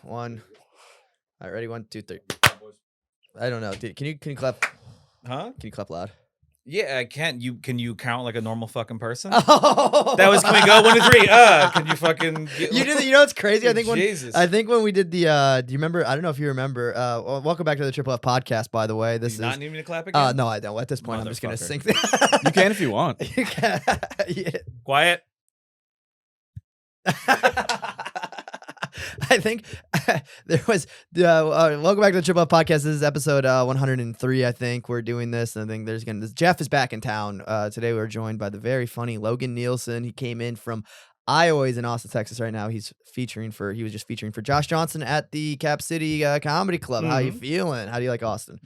One. All right, ready? 1, 2, 3. I don't know. Can you clap? Huh? Can you clap loud? Yeah, I can. Can you count like a normal fucking person? Oh. That was, can we go 1 to 3? Can you fucking? You did. You know what's crazy? Jesus. I think when we did the. Do you remember? I don't know if you remember. Well, welcome back to the Triple F podcast. By the way, this you is not need me to clap again. No, I don't. At this point, I'm just gonna sing. You can if you want. You can. Yeah. Quiet. I think there was welcome back to the Triple Up Podcast. This is episode 103. I think we're doing this. I think Jeff is back in town today. We're joined by the very funny Logan Nielsen. He came in from Iowa. He's in Austin, Texas right now. He was just featuring for Josh Johnson at the Cap City Comedy Club. How you feeling? How do you like Austin?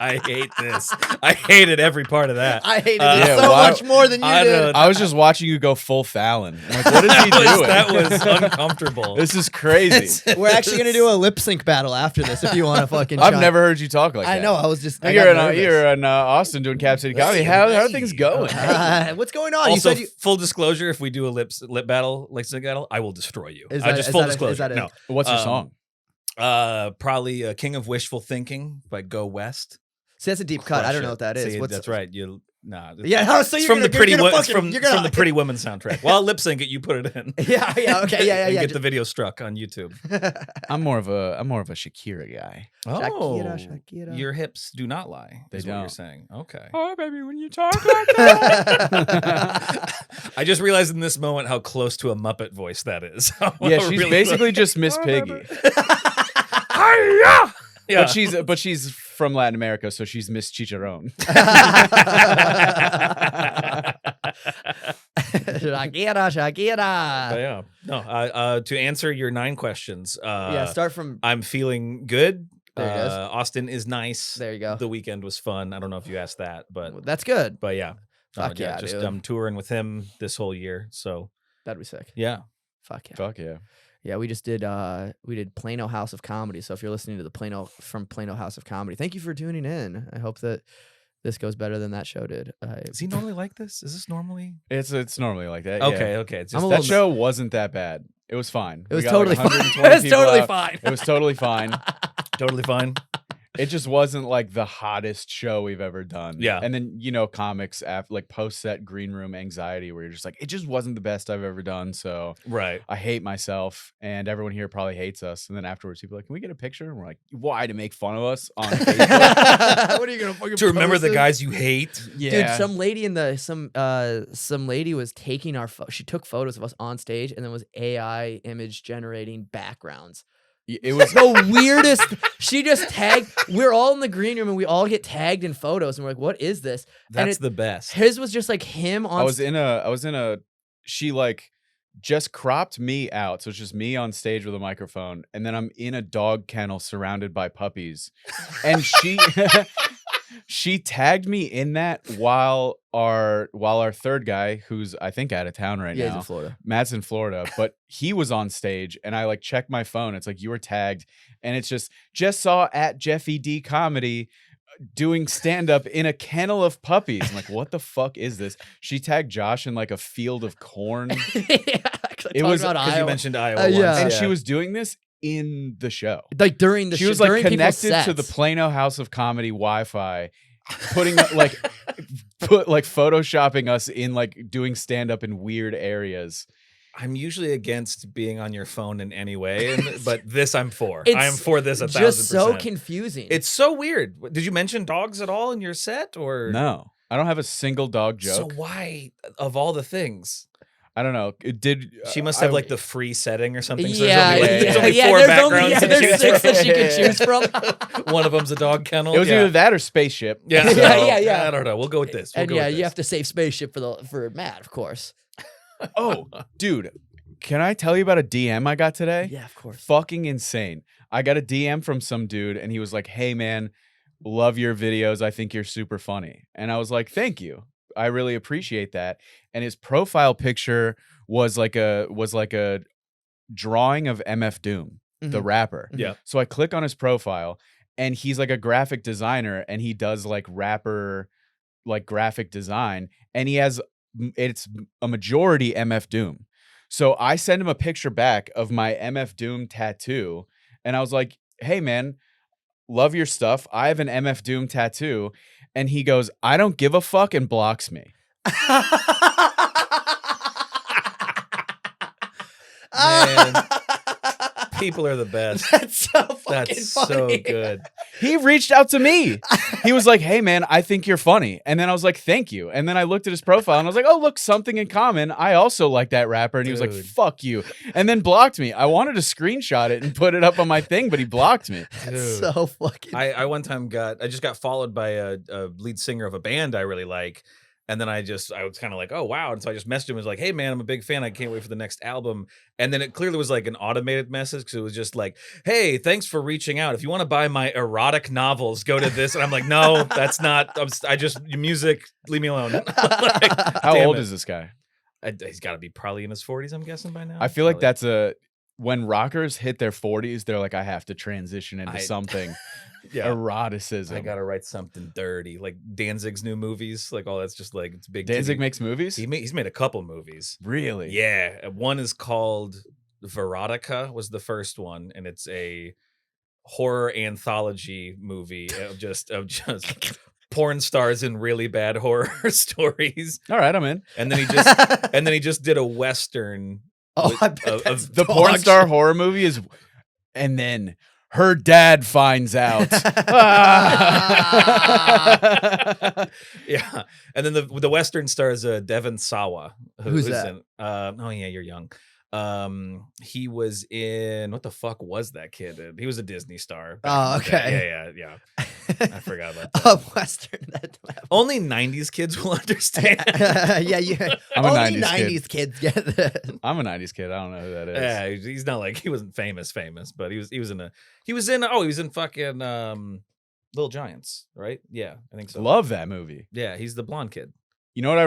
I hate this. I hated every part of that. I hated it much more than you did. I was just watching you go full Fallon. I'm like, what is he doing? That was uncomfortable. This is crazy. We're actually going to do a lip sync battle after this if you want to fucking I've never heard you talk like that. I know. I was just. You're in Austin doing Cap City Comedy. How are things going? What's going on? Also, full disclosure, if we do a lip battle, lip sync battle, I will destroy you. Full disclosure. No. What's your song? Probably King of Wishful Thinking by Go West. See, that's a deep cut. I don't know what that is. See, that's right. So it's from the Pretty Women soundtrack. Well, lip sync it. You put it in. Yeah. Okay. Yeah. Get the video struck on YouTube. I'm more of a Shakira guy. Oh, Shakira. Your hips do not lie. They is don't. What you're saying. Okay. Oh, baby, when you talk like that. I just realized in this moment how close to a Muppet voice that is. Yeah, she's really basically just Miss Piggy. Yeah. But she's from Latin America, so she's Miss Chicharron. Shakira. Yeah. No. To answer your 9 questions. Start from. I'm feeling good. There it is. Austin is nice. There you go. The weekend was fun. I don't know if you asked that, but that's good. But yeah. Fuck yeah, just dude. I'm touring with him this whole year, so that'd be sick. Yeah. Fuck yeah. Fuck yeah. Yeah, we just did Plano House of Comedy. So if you're listening to the Plano House of Comedy, thank you for tuning in. I hope that this goes better than that show did. Is he normally like this? Is this normally? It's normally like that. Okay, yeah. okay. It's just, that show wasn't that bad. It was fine. It was totally fine. It was totally fine. It was totally fine. Totally fine. It just wasn't like the hottest show we've ever done. Yeah. And then, comics after like post-set green room anxiety where you're just like, it just wasn't the best I've ever done. So right. I hate myself and everyone here probably hates us. And then afterwards people are like, can we get a picture? And we're like, why? To make fun of us on Facebook? What are you gonna fucking to remember the guys you hate? Dude, Yeah. some lady was taking she took photos of us on stage and then was AI image generating backgrounds. It was the weirdest. She just tagged. We're all in the green room and we all get tagged in photos and we're like, "What is this?" That's the best. His was just like him on. I was in a. She like just cropped me out, so it's just me on stage with a microphone, and then I'm in a dog kennel surrounded by puppies, and she tagged me in that while our third guy, who's I think out of town right now, he's in Florida. Matt's in Florida, but he was on stage, and I like checked my phone. It's like you were tagged, and it's just saw at Jeffy D Comedy doing stand up in a kennel of puppies. I'm like, what the fuck is this? She tagged Josh in like a field of corn. It was because you mentioned Iowa once. Yeah. And she was doing this in the show, like during the she show. Was like connected to the Plano House of Comedy Wi-Fi, putting like photoshopping us in like doing stand up in weird areas. I'm usually against being on your phone in any way, but this I'm for. I am for this 1,000%. Just so confusing. It's so weird. Did you mention dogs at all in your set, or no? I don't have a single dog joke. So why, of all the things? I don't know. She must have like the free setting or something. So yeah, there's only 4 backgrounds. There's 6 that she can choose from. One of them's a dog kennel. It was either that or spaceship. Yeah, so, yeah. I don't know. We'll go with this. You have to save spaceship for Matt, of course. Oh, dude, can I tell you about a DM I got today? Yeah, of course. Fucking insane. I got a DM from some dude, and he was like, "Hey, man, love your videos. I think you're super funny." And I was like, "Thank you. I really appreciate that." And his profile picture was like a drawing of MF Doom, the rapper. Yeah. So I click on his profile, and he's like a graphic designer, and he does like rapper, like graphic design, and it's a majority MF Doom. So I send him a picture back of my MF Doom tattoo. And I was like, hey, man, love your stuff. I have an MF Doom tattoo. And he goes, I don't give a fuck, and blocks me. Man, people are the best. That's so fucking That's funny. so good. He reached out to me. He was like, hey, man, I think you're funny. And then I was like, thank you. And then I looked at his profile and I was like, oh, look, something in common. I also like that rapper. And he was like, Dude. fuck you. And then blocked me. I wanted to screenshot it and put it up on my thing, but he blocked me. That's Dude. so fucking. I one time I just got followed by a lead singer of a band I really like. And then I was kind of like, oh, wow. And so I just messaged him and was like, hey, man, I'm a big fan. I can't wait for the next album. And then it clearly was like an automated message because it was just like, hey, thanks for reaching out. If you want to buy my erotic novels, go to this. And I'm like, no, that's not. Music, leave me alone. Like, How damn old it. is this guy? He's got to be probably in his 40s, I'm guessing by now. I feel like Probably. when rockers hit their 40s, they're like, I have to transition into something. Yeah. Eroticism. I gotta write something dirty, like Danzig's new movies, like all that's just like it's big. Danzig TV. makes movies? He's made a couple movies. Really? Yeah, one is called Verotica, was the first one, and it's a horror anthology movie of just porn stars in really bad horror stories. All right, I'm in. And then he just did a Western. Oh, I bet that's The dog porn star shit. horror movie is, and then her dad finds out. Yeah, and then the Western stars Devon Sawa. Who's that? Oh yeah, you're young. He was in, what the fuck was that kid in? He was a Disney star. Oh, okay. Yeah. I forgot about that. A Western. Only 90s kids will understand. Yeah. I'm a Only 90s kid. kids get that. I'm a 90s kid. I don't know who that is. Yeah, he's not like, he wasn't famous, but he was in fucking Little Giants, right? Yeah, I think so. Love that movie. Yeah, he's the blonde kid. You know what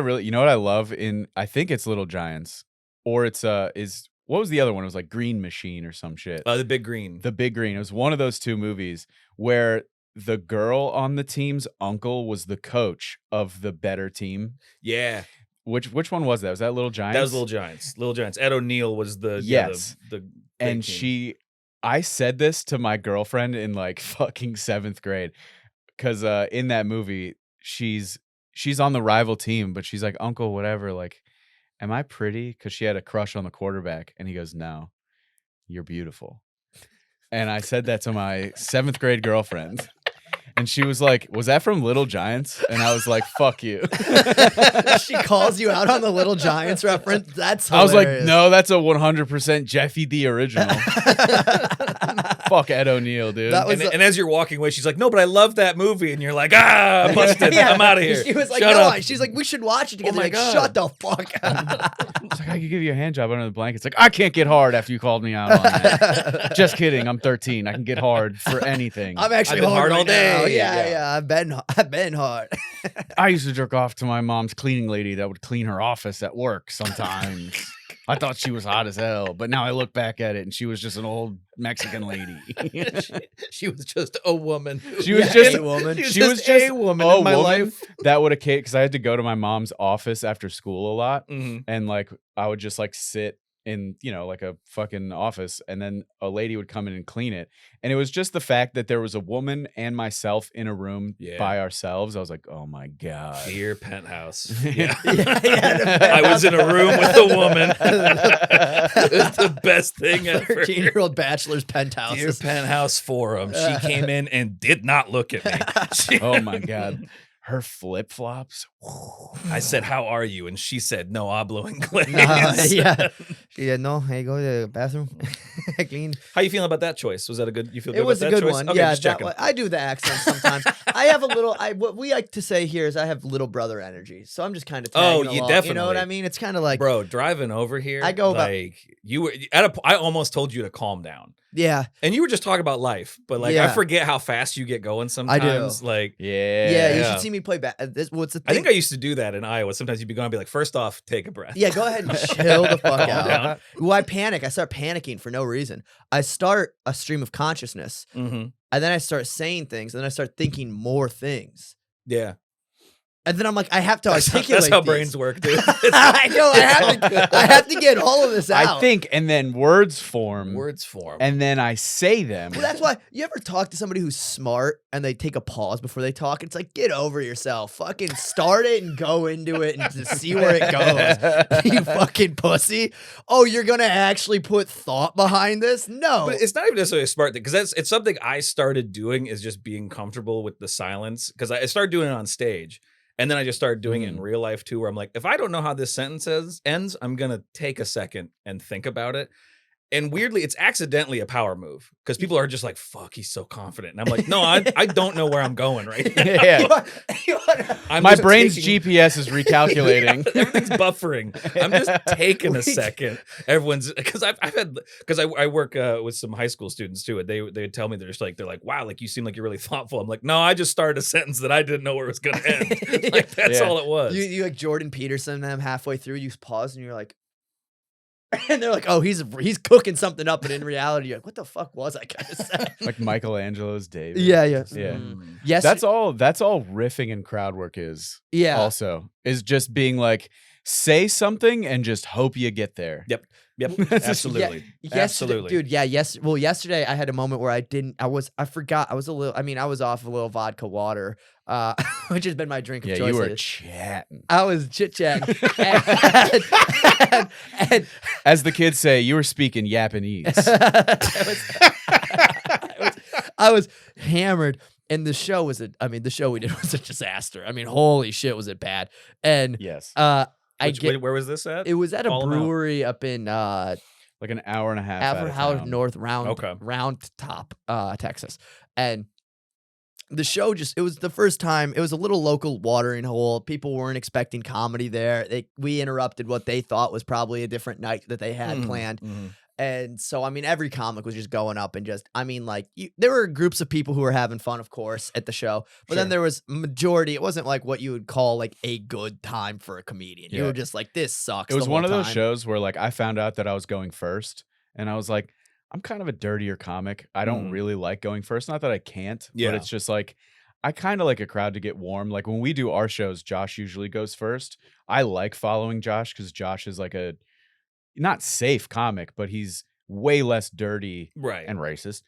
I love in, I think it's Little Giants, or it's what was the other one? It was like Green Machine or some shit. The Big Green. The Big Green. It was one of those two movies where the girl on the team's uncle was the coach of the better team. Yeah. Which one was that? Was that Little Giants? That was Little Giants. Little Giants. Ed O'Neill was the yes. the and team. I said this to my girlfriend in like fucking 7th grade, because in that movie she's on the rival team, but she's like, uncle, whatever, like, am I pretty? Because she had a crush on the quarterback, and he goes, no, you're beautiful. And I said that to my 7th grade girlfriend. And she was like, was that from Little Giants? And I was like, fuck you. She calls you out on the Little Giants reference. That's hilarious. I was like, hilarious. no, that's a 100% Jeffy the original. Fuck Ed O'Neill, dude. And as you're walking away, she's like, no, but I love that movie. And you're like, busted. Yeah. I'm out of here. She was like, Shut no. up. She's like, we should watch it together. Oh my Like, God. shut the fuck up. It's like, I could give you a hand job under the blanket. It's like, I can't get hard after you called me out on that. Just kidding. I'm 13. I can get hard for anything. I'm actually I've been hard right all day. now. Yeah. Yeah. I've been hard. I used to jerk off to my mom's cleaning lady that would clean her office at work sometimes. I thought she was hot as hell, but now I look back at it and she was just an old Mexican lady. She was just a woman. She was just a woman. She was just a woman in my life. That would have, because I had to go to my mom's office after school a lot. Mhm. And like, I would just like sit in, like a fucking office, and then a lady would come in and clean it. And it was just the fact that there was a woman and myself in a room by ourselves. I was like, oh my God. Dear penthouse. Yeah, I was in a room with a woman. It's the best thing ever. 13-year-old bachelor's penthouse. Dear penthouse forum. She came in and did not look at me. Oh my God. Her flip flops. I said, how are you? And she said, no hablo inglés. Yeah. She said, no, hey, go to the bathroom. Clean. How you feeling about that choice? Was that a good, you feel good It was about a that good choice? one. Okay, Yeah, just that checking. I do the accent sometimes. I have a little, what we like to say here is I have little brother energy. So I'm just kind of tagging along. You know what definitely. I mean? It's kind of like, Bro, driving over here, I go about- like, you were, I almost told you to calm down. yeah. And you were just talking about life, but like, Yeah. I forget how fast you get going sometimes. Like, Yeah, you Yeah. should see me play what's the thing? I think I used to do that in Iowa. Sometimes you'd be going to be like, first off, take a breath. Yeah, go ahead and chill the fuck Calm out. down. Well, I panic. I start panicking for no reason. I start a stream of consciousness, Mm-hmm. and then I start saying things, and then I start thinking more things. Yeah. And then I'm like, I have to articulate. That's how these. brains work, dude. I know. I have to get all of this out. I think, and then words form. Words form. And then I say them. Well, that's why you ever talk to somebody who's smart and they take a pause before they talk. It's like, get over yourself. Fucking start it and go into it and just see where it goes. You fucking pussy. Oh, you're gonna actually put thought behind this? No. But it's not even necessarily a smart thing, because it's something I started doing, is just being comfortable with the silence, because I started doing it on stage. And then I just started doing it in real life too, where I'm like, if I don't know how this sentence ends, I'm going to take a second and think about it. And weirdly, it's accidentally a power move, because people are just like, fuck, he's so confident. And I'm like, no, I don't know where I'm going right now. Yeah. I'm My just brain's taking- GPS is recalculating. Yeah, everything's buffering. I'm just taking a second. Everyone's, because I work with some high school students too, and they would tell me, they're like, wow, like you seem like you're really thoughtful. I'm like, no, I just started a sentence that I didn't know where it was gonna end. Like, that's all it was. You like Jordan Peterson, them halfway through, you pause and you're like, and they're like, oh, he's cooking something up, and in reality, you're like, what the fuck was I gonna say? Like Michelangelo's David. Yeah. Yeah. Yes. That's all riffing and crowd work is. Yeah. Also, is just being like, say something and just hope you get there. Yep. Absolutely. Absolutely. Dude. Yeah. Yes. Well, yesterday I had a moment where I forgot. I was off a little vodka water, which has been my drink of Yeah, choice. you were chatting. I was chit-chatting. and As the kids say, you were speaking Japanese. I was hammered. And the show the show we did was a disaster. I mean, holy shit, was it bad? And Yes. Where was this at? it was at a Call 'em out. brewery up in Like an hour and a half out of Howard town. North Round Top, Texas. And the show it was the first time, it was a little local watering hole. People weren't expecting comedy there. We interrupted what they thought was probably a different night that they had planned. And so, I mean, every comic was just going up and there were groups of people who were having fun, of course, at the show. But then there was majority. It wasn't like what you would call like a good time for a comedian. You were just like, this sucks. It was the one whole of those time. shows where like I found out that I was going first, and I was like, I'm kind of a dirtier comic. I don't really like going first. Not that I can't, but it's just like I kind of like a crowd to get warm. Like when we do our shows, Josh usually goes first. I like following Josh because Josh is like a not safe comic, but he's way less dirty and racist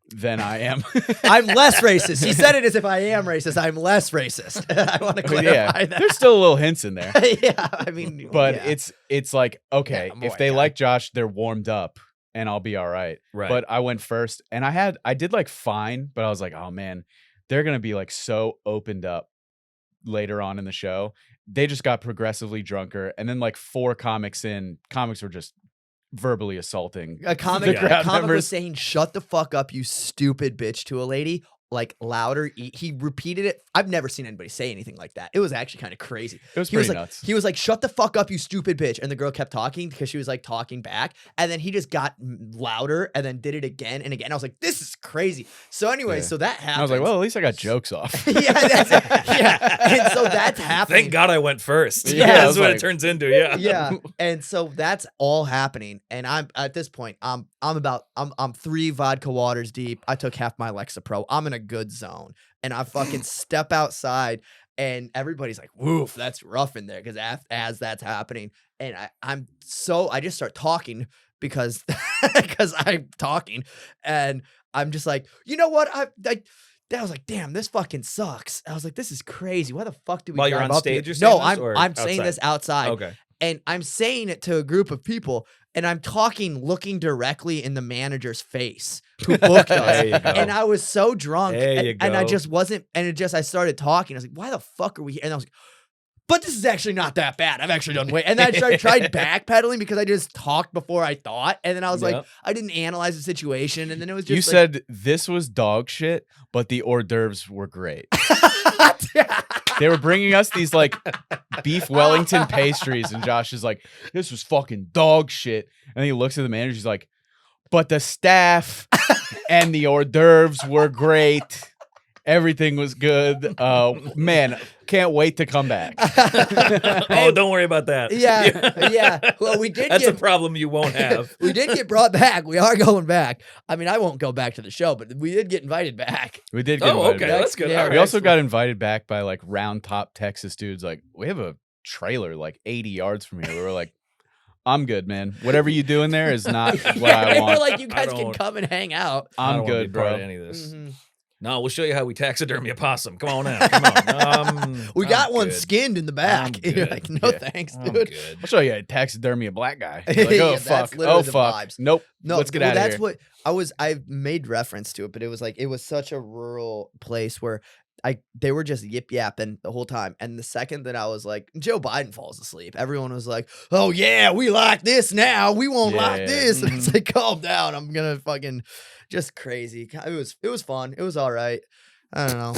than I am. I'm less racist. He said it as if I am racist. I'm less racist. I want to clarify that. There's still a little hints in there. Yeah, I mean, But it's like, okay, if they yeah. like Josh, they're warmed up and I'll be all right. Right. But I went first and I did like fine, but I was like, oh man, they're going to be like so opened up later on in the show. They just got progressively drunker. And then like 4 comics were just verbally assaulting a comic, the crowd a comic members. was saying, shut the fuck up, you stupid bitch, to a lady, like louder. He repeated it. I've never seen anybody say anything like that. It was actually kind of crazy. It was He was pretty like, nuts. he was like, shut the fuck up, you stupid bitch. And the girl kept talking because she was like talking back. And then he just got louder and then did it again and again. I was like, this is crazy. So anyway, so that happened. I was like, well, at least I got jokes off. yeah. And so that's happening. Thank God I went first. Yeah, I That's was what like- it turns into. Yeah. Yeah. And so that's all happening. And I'm at this point, I'm 3 vodka waters deep. I took half my Lexapro. I'm in a good zone. And I fucking step outside and everybody's like, woof, that's rough in there. Cause as that's happening. And I just start talking because I'm talking and I'm just like, you know what? I was like, damn, this fucking sucks. I was like, this is crazy. Why the fuck do we While you're drive on up here? stage, you're saying No, this, or I'm saying this outside. Okay. And I'm saying it to a group of people, and I'm talking, looking directly in the manager's face who booked us. There you go. And I was so drunk, There you and I go. just wasn't. And I started talking. I was like, "Why the fuck are we here?" And I was like, "But this is actually not that bad. I've actually done way." And then I tried backpedaling because I just talked before I thought, and then I was like, Yep. I didn't analyze the situation, and then it was just You like, said this was dog shit, but the hors d'oeuvres were great. They were bringing us these like beef Wellington pastries, and Josh is like, "This was fucking dog shit." And he looks at the manager, he's like, "But the staff and the hors d'oeuvres were great." Everything was good. Man, can't wait to come back. Oh, don't worry about that. Yeah. Well, we did That's get a problem you won't have. we did get brought back. We are going back. I mean, I won't go back to the show, but we did get invited back. We did get Oh, invited okay, back. that's good. Yeah, All We right. also got invited back by like round top Texas dudes. Like, we have a trailer like 80 yards from here. We were like, I'm good, man. Whatever you do in there is not what I They want. were like, you guys can don't- come and hang out. I I'm don't wanna good, be part of bro. any of this. Mhm. No, we'll show you how we taxidermy a possum. Come on out. Come on. We I'm got one good. skinned in the back. I'm You're good. like, no Yeah. thanks, I'm dude. good. I'll show you how to taxidermy a black guy. You're like, Yeah, oh, that's fuck. literally Oh, the fuck. vibes. Nope. No, Let's get well, out of that's here. what I made reference to it, but it was like it was such a rural place where they were just yip yapping the whole time. And the second that I was like, Joe Biden falls asleep, everyone was like, oh yeah, we like this now. We won't like Yeah. this. And it's like, calm down. I'm gonna fucking just crazy. It was fun. It was all right. I don't know.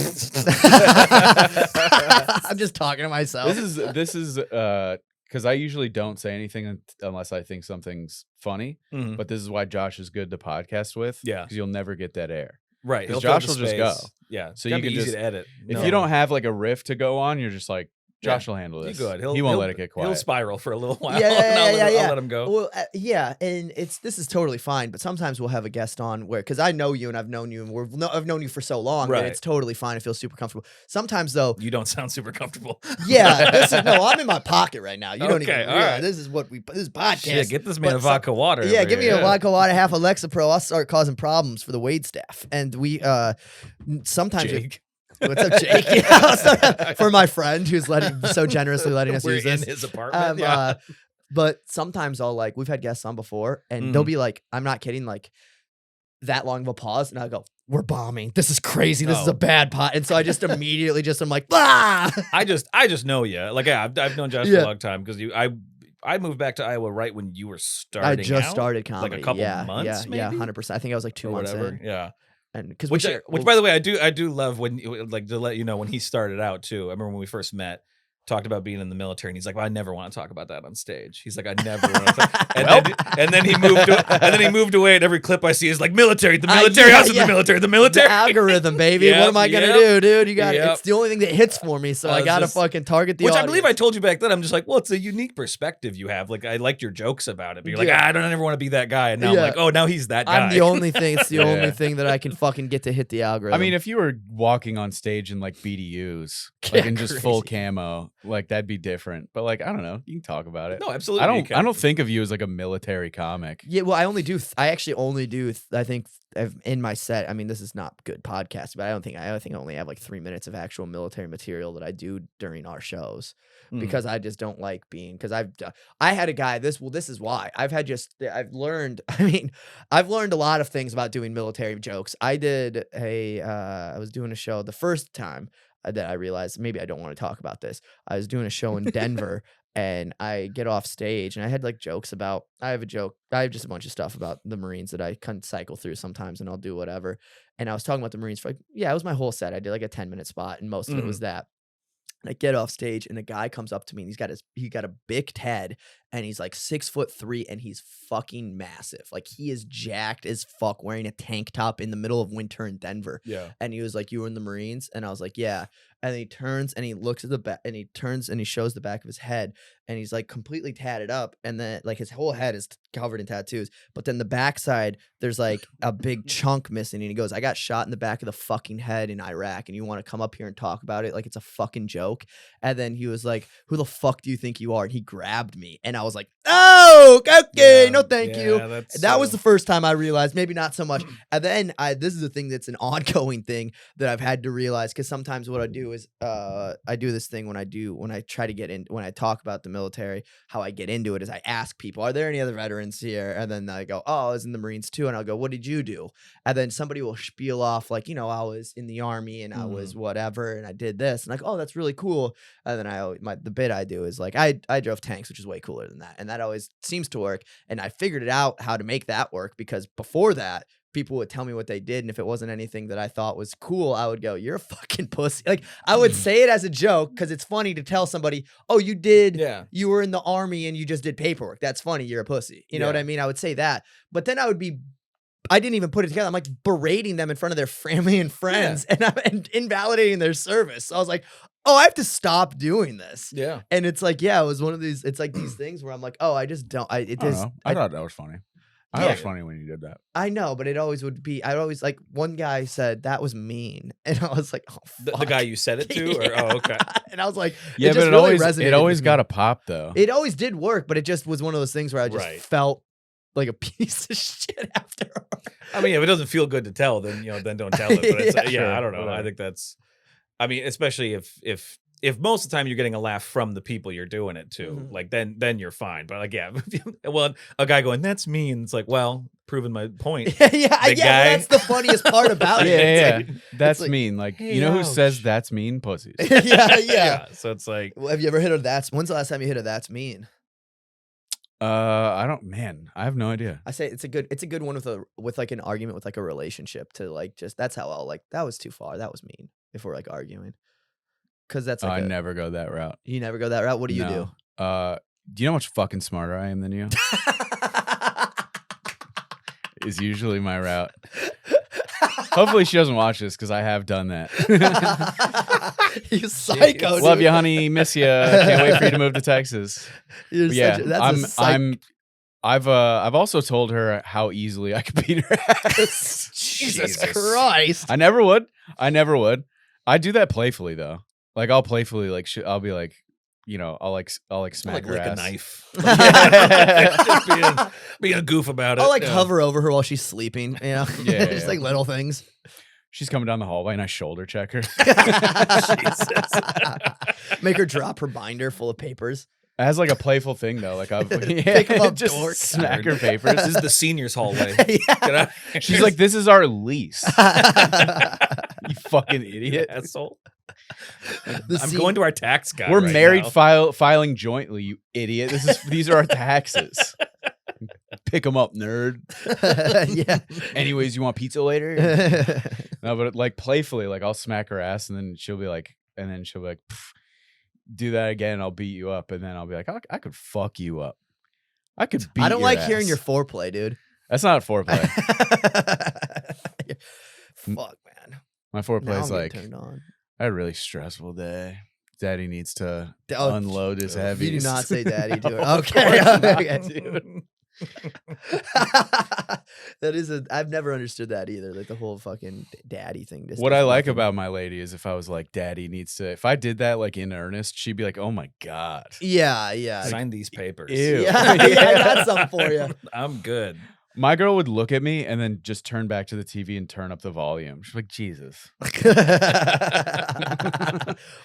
I'm just talking to myself. This is because I usually don't say anything unless I think something's funny. Mhm. But this is why Josh is good to podcast with. Yeah. Because you'll never get that air. Right. 'Cause He'll fill Josh the will just go. space. Yeah. So Gotta you be can easy just- to edit. If you don't have like a riff to go on, you're just like, Josh will handle He's this. good. He won't let it get quiet. He'll spiral for a little while. Yeah, and I'll yeah. let him go. Well, yeah, and this is totally fine. But sometimes we'll have a guest on where, because I know you and I've known you and I've known you for so long Right. that it's totally fine. I feel super comfortable. Sometimes though, You don't sound super comfortable. yeah, I'm in my pocket right now. You don't even Okay, all realize right. this is this is podcast. Shit, get this man But a vodka water. Yeah, over give me here. a vodka water, half Alexa Pro. I'll start causing problems for the Wade staff. And we sometimes Jake. what's up, Jake? Yeah, for my friend who's so generously letting us We're use in this. his apartment. Yeah. But sometimes I'll we've had guests on before and they'll be like, I'm not kidding, like that long of a pause. And I'll go, we're bombing. This is crazy. This is Oh. a bad pot. And so I just immediately I'm like, ah. I just know you. Like, yeah, I've known Josh for Yeah. a long time because I moved back to Iowa right when you were starting. I just out, started comedy. like a couple yeah, months, yeah, maybe? 100%. I think I was like 2 or months whatever. in. Yeah. And because Which by the way, I do love when like to let you know when he started out too. I remember when we first met, talked about being in the military, and he's like, "Well, I never want to talk about that on stage." He's like, "I never want to." Talk. And then he moved away. And every clip I see is like military, the military. I was in the military, the military. The algorithm, baby. Yep, What am I gonna yep. do, dude? You got Yep. It's the only thing that hits for me, so I was gotta just- fucking target the Which audience. I believe I told you back then. I'm just like, well, it's a unique perspective you have. Like, I liked your jokes about it. But you're like, Yeah. I don't ever want to be that guy. And now Yeah. I'm like, oh, now he's that guy. I'm the only thing. It's the Yeah. only thing that I can fucking get to hit the algorithm. I mean, if you were walking on stage in like BDUs, Yeah, like in just full crazy. camo, like that'd be different. But like, I don't know. You can talk about it. No, absolutely. I you don't. can. I don't think of you as like a military comic. yeah, well, I actually only do. I think in my set. I mean, this is not good podcast, but I think I only have like 3 minutes of actual military material that I do during our shows. Mhm. Because I just don't like being, because I had a guy, this is why I've learned, I mean, I've learned a lot of things about doing military jokes. I was doing a show the first time that I realized maybe I don't want to talk about this. I was doing a show in Denver and I get off stage and I had like jokes about, I have just a bunch of stuff about the Marines that I can cycle through sometimes and I'll do whatever. And I was talking about the Marines for like, yeah, it was my whole set. I did like a 10-minute spot and most of it was that. And I get off stage and the guy comes up to me and he got a big head and he's like 6'3" and he's fucking massive. Like he is jacked as fuck wearing a tank top in the middle of winter in Denver. Yeah. And he was like, "You were in the Marines?" And I was like, "Yeah." And then he turns and he looks at the back and he turns and he shows the back of his head and he's like completely tatted up and then like his whole head is covered in tattoos. But then the backside, there's like a big chunk missing. And he goes, "I got shot in the back of the fucking head in Iraq and you want to come up here and talk about it like it's a fucking joke?" And then he was like, "Who the fuck do you think you are?" And he grabbed me and I was like, "Oh, okay, Yeah, no thank you." that's, That was the first time I realized, maybe not so much. And then this is the thing that's an ongoing thing that I've had to realize, because sometimes what I do is I do this thing when I talk about the military, how I get into it is I ask people, "Are there any other veterans here?" And then I go, "Oh, I was in the Marines too." And I'll go, "What did you do?" And then somebody will spiel off like, I was in the Army and I was whatever and I did this. And like, "Oh, that's really cool." And then the bit I do is like, I drove tanks, which is way cooler than that. And that always seems to work. And I figured it out how to make that work, because before that, people would tell me what they did. And if it wasn't anything that I thought was cool, I would go, "You're a fucking pussy." Like I would say it as a joke because it's funny to tell somebody, "Oh, you were in the Army and you just did paperwork. That's funny. You're a pussy." You know what I mean? I would say that. But then I would be I didn't even put it together. I'm like berating them in front of their family and friends and I'm invalidating their service. So I was like, oh, I have to stop doing this. Yeah. And it's like, yeah, it was one of these, it's like these things where I'm like, oh, I just don't, I don't know. I thought that was funny. I thought it was funny when you did that. I know, but it always would be, I'd always like, one guy said that was mean. And I was like, oh, The guy you said it to? Or, oh, okay. And I was like, Yeah, just but really it always got a pop though. It always did work, but it just was one of those things where I just felt like a piece of shit after. I mean, if it doesn't feel good to tell, then then don't tell it. But it's, I don't know. Whatever. I think that's, I mean, especially if most of the time you're getting a laugh from the people you're doing it to, like then you're fine. But like, yeah, well, a guy going, that's mean. It's like, well, proving my point. Well, that's the funniest part about it. Yeah, It's like, that's like, mean. Like, hey, you know who ouch. says that's mean? Pussies. yeah. So it's like, Well, have you ever hit a that's? When's the last time you hit a that's mean? I don't. Man, I have no idea. I say it's a good one with like an argument with like a relationship to like just that's how I'll like that was too far. That was mean if we're like arguing. Cause that's like I never go that route. You never go that route. What do you do? Do you know how much fucking smarter I am than you? Is usually my route. Hopefully she doesn't watch this because I have done that. You psycho. Dude. Love you, honey. Miss you. Can't wait for you to move to Texas. I've also told her how easily I could beat her ass. Jesus Christ. I never would. I do that playfully though. Like I'll playfully I'll be like, I'll smack her lick ass. a knife. Just being a goof about it. I'll hover over her while she's sleeping. Yeah, just like little things. She's coming down the hallway and I shoulder check her. Make her drop her binder full of papers. As like a playful thing though, like I'll pick them up, just dork. smack her papers. This is the seniors hallway. She's like, this is our lease. You fucking idiot, asshole. I'm going to our tax guy. We're right married now. filing jointly, you idiot. These are our taxes. Pick them up, nerd. Yeah. Anyways, you want pizza later? No, but like playfully, like I'll smack her ass, and then she'll be like, do that again, I'll beat you up, and then I'll be like, I could fuck you up. I could beat. I don't like ass. hearing your foreplay, dude. That's not foreplay. Fuck, man. My foreplay is like, turned on. I had a really stressful day. Daddy needs to unload his heavies. You do not say daddy to it. Okay, dude. That is I've never understood that either. Like the whole fucking daddy thing. What I like about my lady is if I was like, daddy needs to, if I did that like in earnest, she'd be like, oh my God. Yeah. Sign these papers. Ew. Yeah, I got something for you. I'm good. My girl would look at me and then just turn back to the TV and turn up the volume. She's like, Jesus.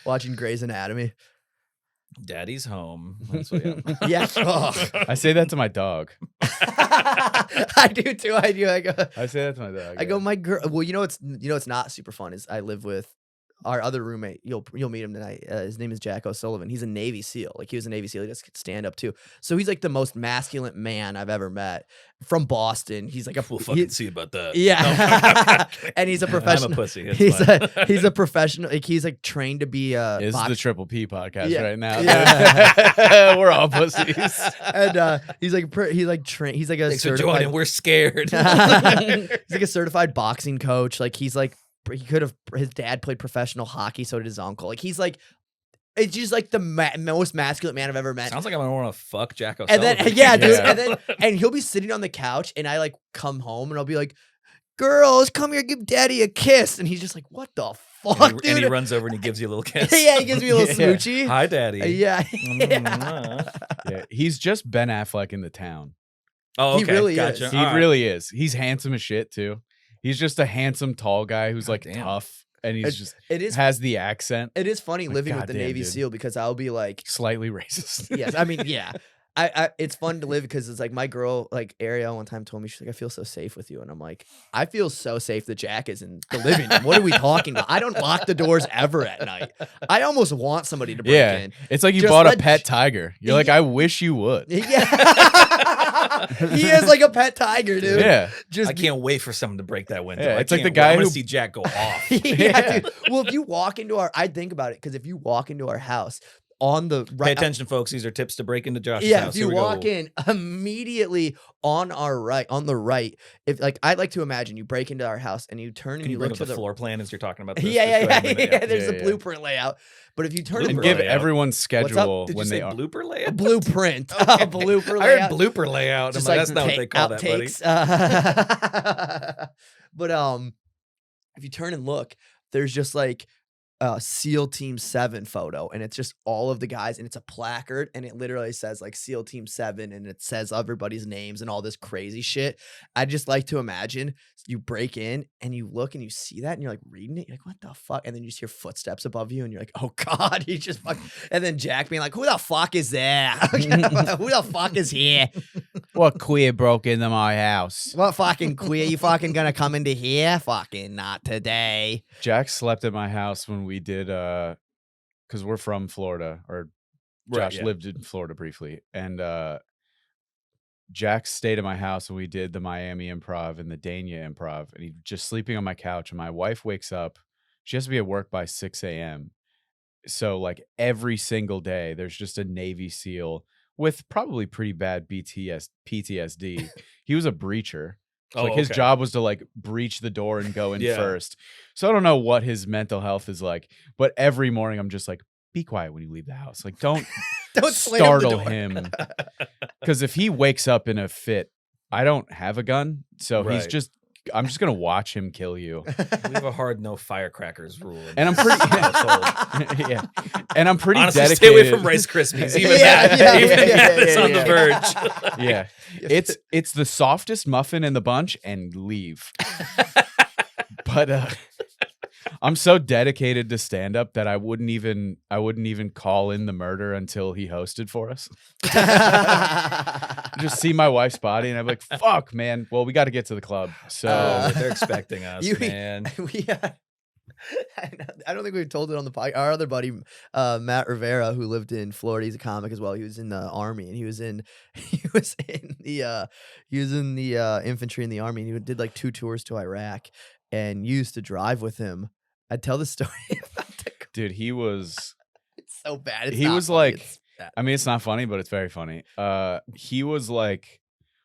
Watching Grey's Anatomy. Daddy's home. That's what, yeah. Oh. I say that to my dog. I do too. I do. I say that to my dog. I go, my girl. Well, it's not super fun. Is I live with our other roommate. You'll meet him tonight. His name is Jack O'Sullivan. He's a Navy SEAL. Like he was a Navy SEAL. He does stand up too. So he's like the most masculine man I've ever met. From Boston. He's like we'll fucking see about that. Yeah. And he's a professional. I'm a pussy. He's a professional. Like he's like trained to be a. This is the Triple P podcast right now. Yeah. We're all pussies. And he's like trained. He's like a Thanks for certified. joining. We're scared. He's like a certified boxing coach. Like he's like his dad played professional hockey, so did his uncle. Like he's like, it's just like the most masculine man I've ever met. Sounds like I'm gonna want to fuck Jack O'Sullivan. And then yeah, dude. And he'll be sitting on the couch, and I like come home, and I'll be like, "Girls, come here, give Daddy a kiss." And he's just like, "What the fuck, dude?" And he runs over and he gives you a little kiss. Yeah, he gives me a little smoochie. Hi, Daddy. Yeah. Yeah. He's just Ben Affleck in The Town. Oh, okay. He really gotcha. is. He really is. He's handsome as shit too. He's just a handsome tall guy who's like tough, and he's has the accent. It is funny living with the goddamn, Navy dude. SEAL because I'll be like Slightly racist. yes, I mean yeah. It's fun to live because it's like my girl, like Ariel one time told me, she's like, I feel so safe with you. And I'm like, I feel so safe that Jack is in the living room. What are we talking about? I don't lock the doors ever at night. I almost want somebody to break in. It's like you Just bought a let pet tiger. You're like, I wish you would. Yeah. He is like a pet tiger, dude. Yeah. I can't wait for someone to break that window. Yeah, it's like the guy I want who to see Jack go off. Yeah, dude. Well, if you walk into I think about it because if you walk into our house, on the Pay right. attention, folks. These are tips to break into Josh's Yeah, house. if you walk in immediately on the right, if like I'd like to imagine you break into our house and you turn and Can you you bring look up to the floor plan as you're talking about this? Yeah, Just go ahead and minute, yeah. There's a blueprint layout, but if you turn And Blooper give layout. everyone's schedule Did you when say they are. blooper a layout? blueprint, Okay. a blooper I heard layout, blooper layout. I'm just like, like that's not what they call that, buddy. outtakes. But if you turn and look, there's just like SEAL Team 7 photo, and it's just all of the guys, and it's a placard, and it literally says like SEAL Team 7, and it says everybody's names and all this crazy shit. I just like to imagine you break in and you look and you see that and you're like reading it, you're like, what the fuck? And then you just hear footsteps above you and you're like, oh God, he just fuck. And then Jack being like, who the fuck is that? Who the fuck is here? What queer broke into my house? What fucking queer? You fucking gonna come into here? Fucking not today. Jack slept at my house when we did because we're from Florida, or Josh lived in Florida briefly, and Jack stayed at my house when we did the Miami Improv and the Dania Improv, and he's just sleeping on my couch, and my wife wakes up. She has to be at work by 6 a.m. So like every single day there's just a Navy SEAL with probably pretty bad PTSD. He was a breacher. So like his job was to like breach the door and go in first. So I don't know what his mental health is like, but every morning I'm just like, be quiet when you leave the house. Like don't startle him. Because if he wakes up in a fit, I don't have a gun. So I'm just gonna watch him kill you. We have a hard no firecrackers rule. And I'm pretty yeah. And I'm pretty honestly, dedicated. stay away from Rice Krispies. Even it's on the verge. Yeah. It's the softest muffin in the bunch and leave. But I'm so dedicated to stand up that I wouldn't even call in the murder until he hosted for us. Just see my wife's body and I'm like, fuck, man. Well, we got to get to the club. So they're expecting us, man. I don't think we've told it on the podcast. Our other buddy, Matt Rivera, who lived in Florida, he's a comic as well. He was in the army, and he was in the infantry in the army, and he did like 2 tours to Iraq, and used to drive with him. I'd tell the story about dude, he was it's so bad. He was like, I mean, it's not funny, but it's very funny. He was like,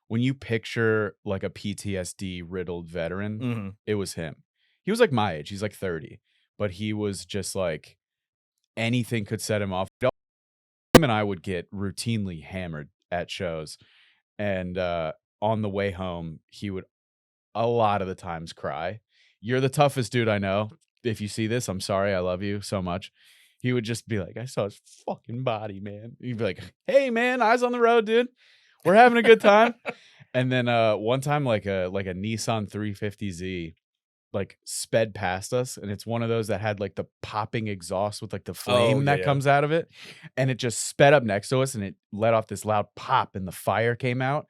when you picture like a PTSD riddled veteran, it was him. He was like my age. He's like 30, but he was just like anything could set him off. Him and I would get routinely hammered at shows, and on the way home, he would a lot of the times cry. You're the toughest dude I know. If you see this, I'm sorry. I love you so much. He would just be like, I saw his fucking body, man. He'd be like, hey, man, eyes on the road, dude. We're having a good time. And then one time, like a Nissan 350Z, like sped past us, and it's one of those that had like the popping exhaust with like the flame that comes out of it, and it just sped up next to us, and it let off this loud pop, and the fire came out,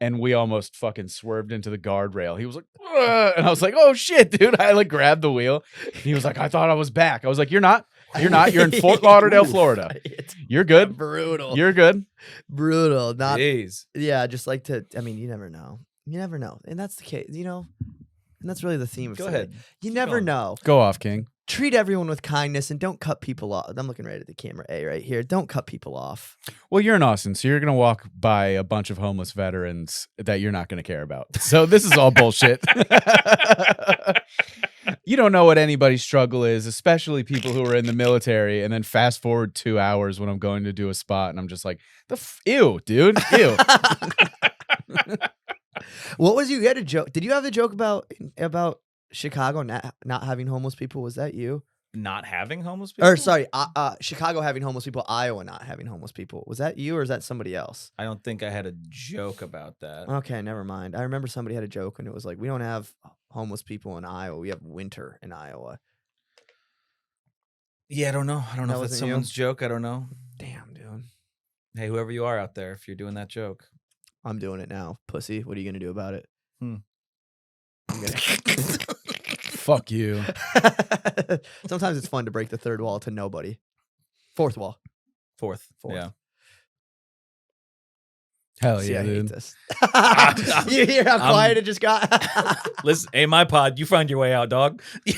and we almost fucking swerved into the guardrail. He was like, ugh! And I was like, oh shit, dude. I like grabbed the wheel. He was like, I thought I was back. I was like, you're not. You're in Fort Lauderdale, Florida. You're good. Brutal. You're good. Brutal. Not. Jeez. Yeah, just like to. I mean, you never know. You never know, and that's the case. You know. And that's really the theme of Go today. ahead. You never know. Go off, King. Treat everyone with kindness and don't cut people off. I'm looking right at the camera A right here. Don't cut people off. Well, you're in Austin, so you're going to walk by a bunch of homeless veterans that you're not going to care about. So this is all bullshit. You don't know what anybody's struggle is, especially people who are in the military. And then fast forward 2 hours when I'm going to do a spot, and I'm just like, ew, dude, ew. What was you had a joke? Did you have a joke about Chicago not having homeless people? Was that you? Not having homeless people? Or sorry, Chicago having homeless people, Iowa not having homeless people. Was that you or is that somebody else? I don't think I had a joke about that. Okay, never mind. I remember somebody had a joke and it was like, we don't have homeless people in Iowa. We have winter in Iowa. Yeah, I don't know. I don't know That if that's wasn't you? someone's joke. I don't know. Damn, dude. Hey, whoever you are out there, if you're doing that joke. I'm doing it now, pussy. What are you gonna do about it? I'm gonna. Fuck you. Sometimes it's fun to break the third wall to nobody. Fourth wall. Fourth. Fourth. Yeah. Hell See, yeah, I hate dude. this. You hear how quiet it just got? Listen, hey, my pod, you find your way out, dog. Do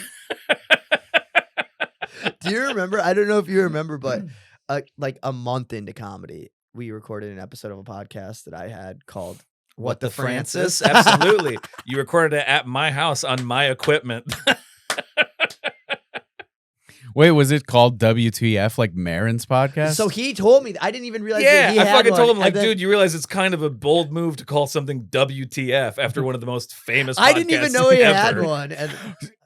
you remember? I don't know if you remember, but like a month into comedy, we recorded an episode of a podcast that I had called What the Francis? Absolutely. You recorded it at my house on my equipment. Wait, was it called WTF, like Marin's podcast? So he told me, I didn't even realize Yeah, that he I had fucking one. told him, like, And then- dude, you realize it's kind of a bold move to call something WTF after one of the most famous podcasts I didn't even know he had ever. one.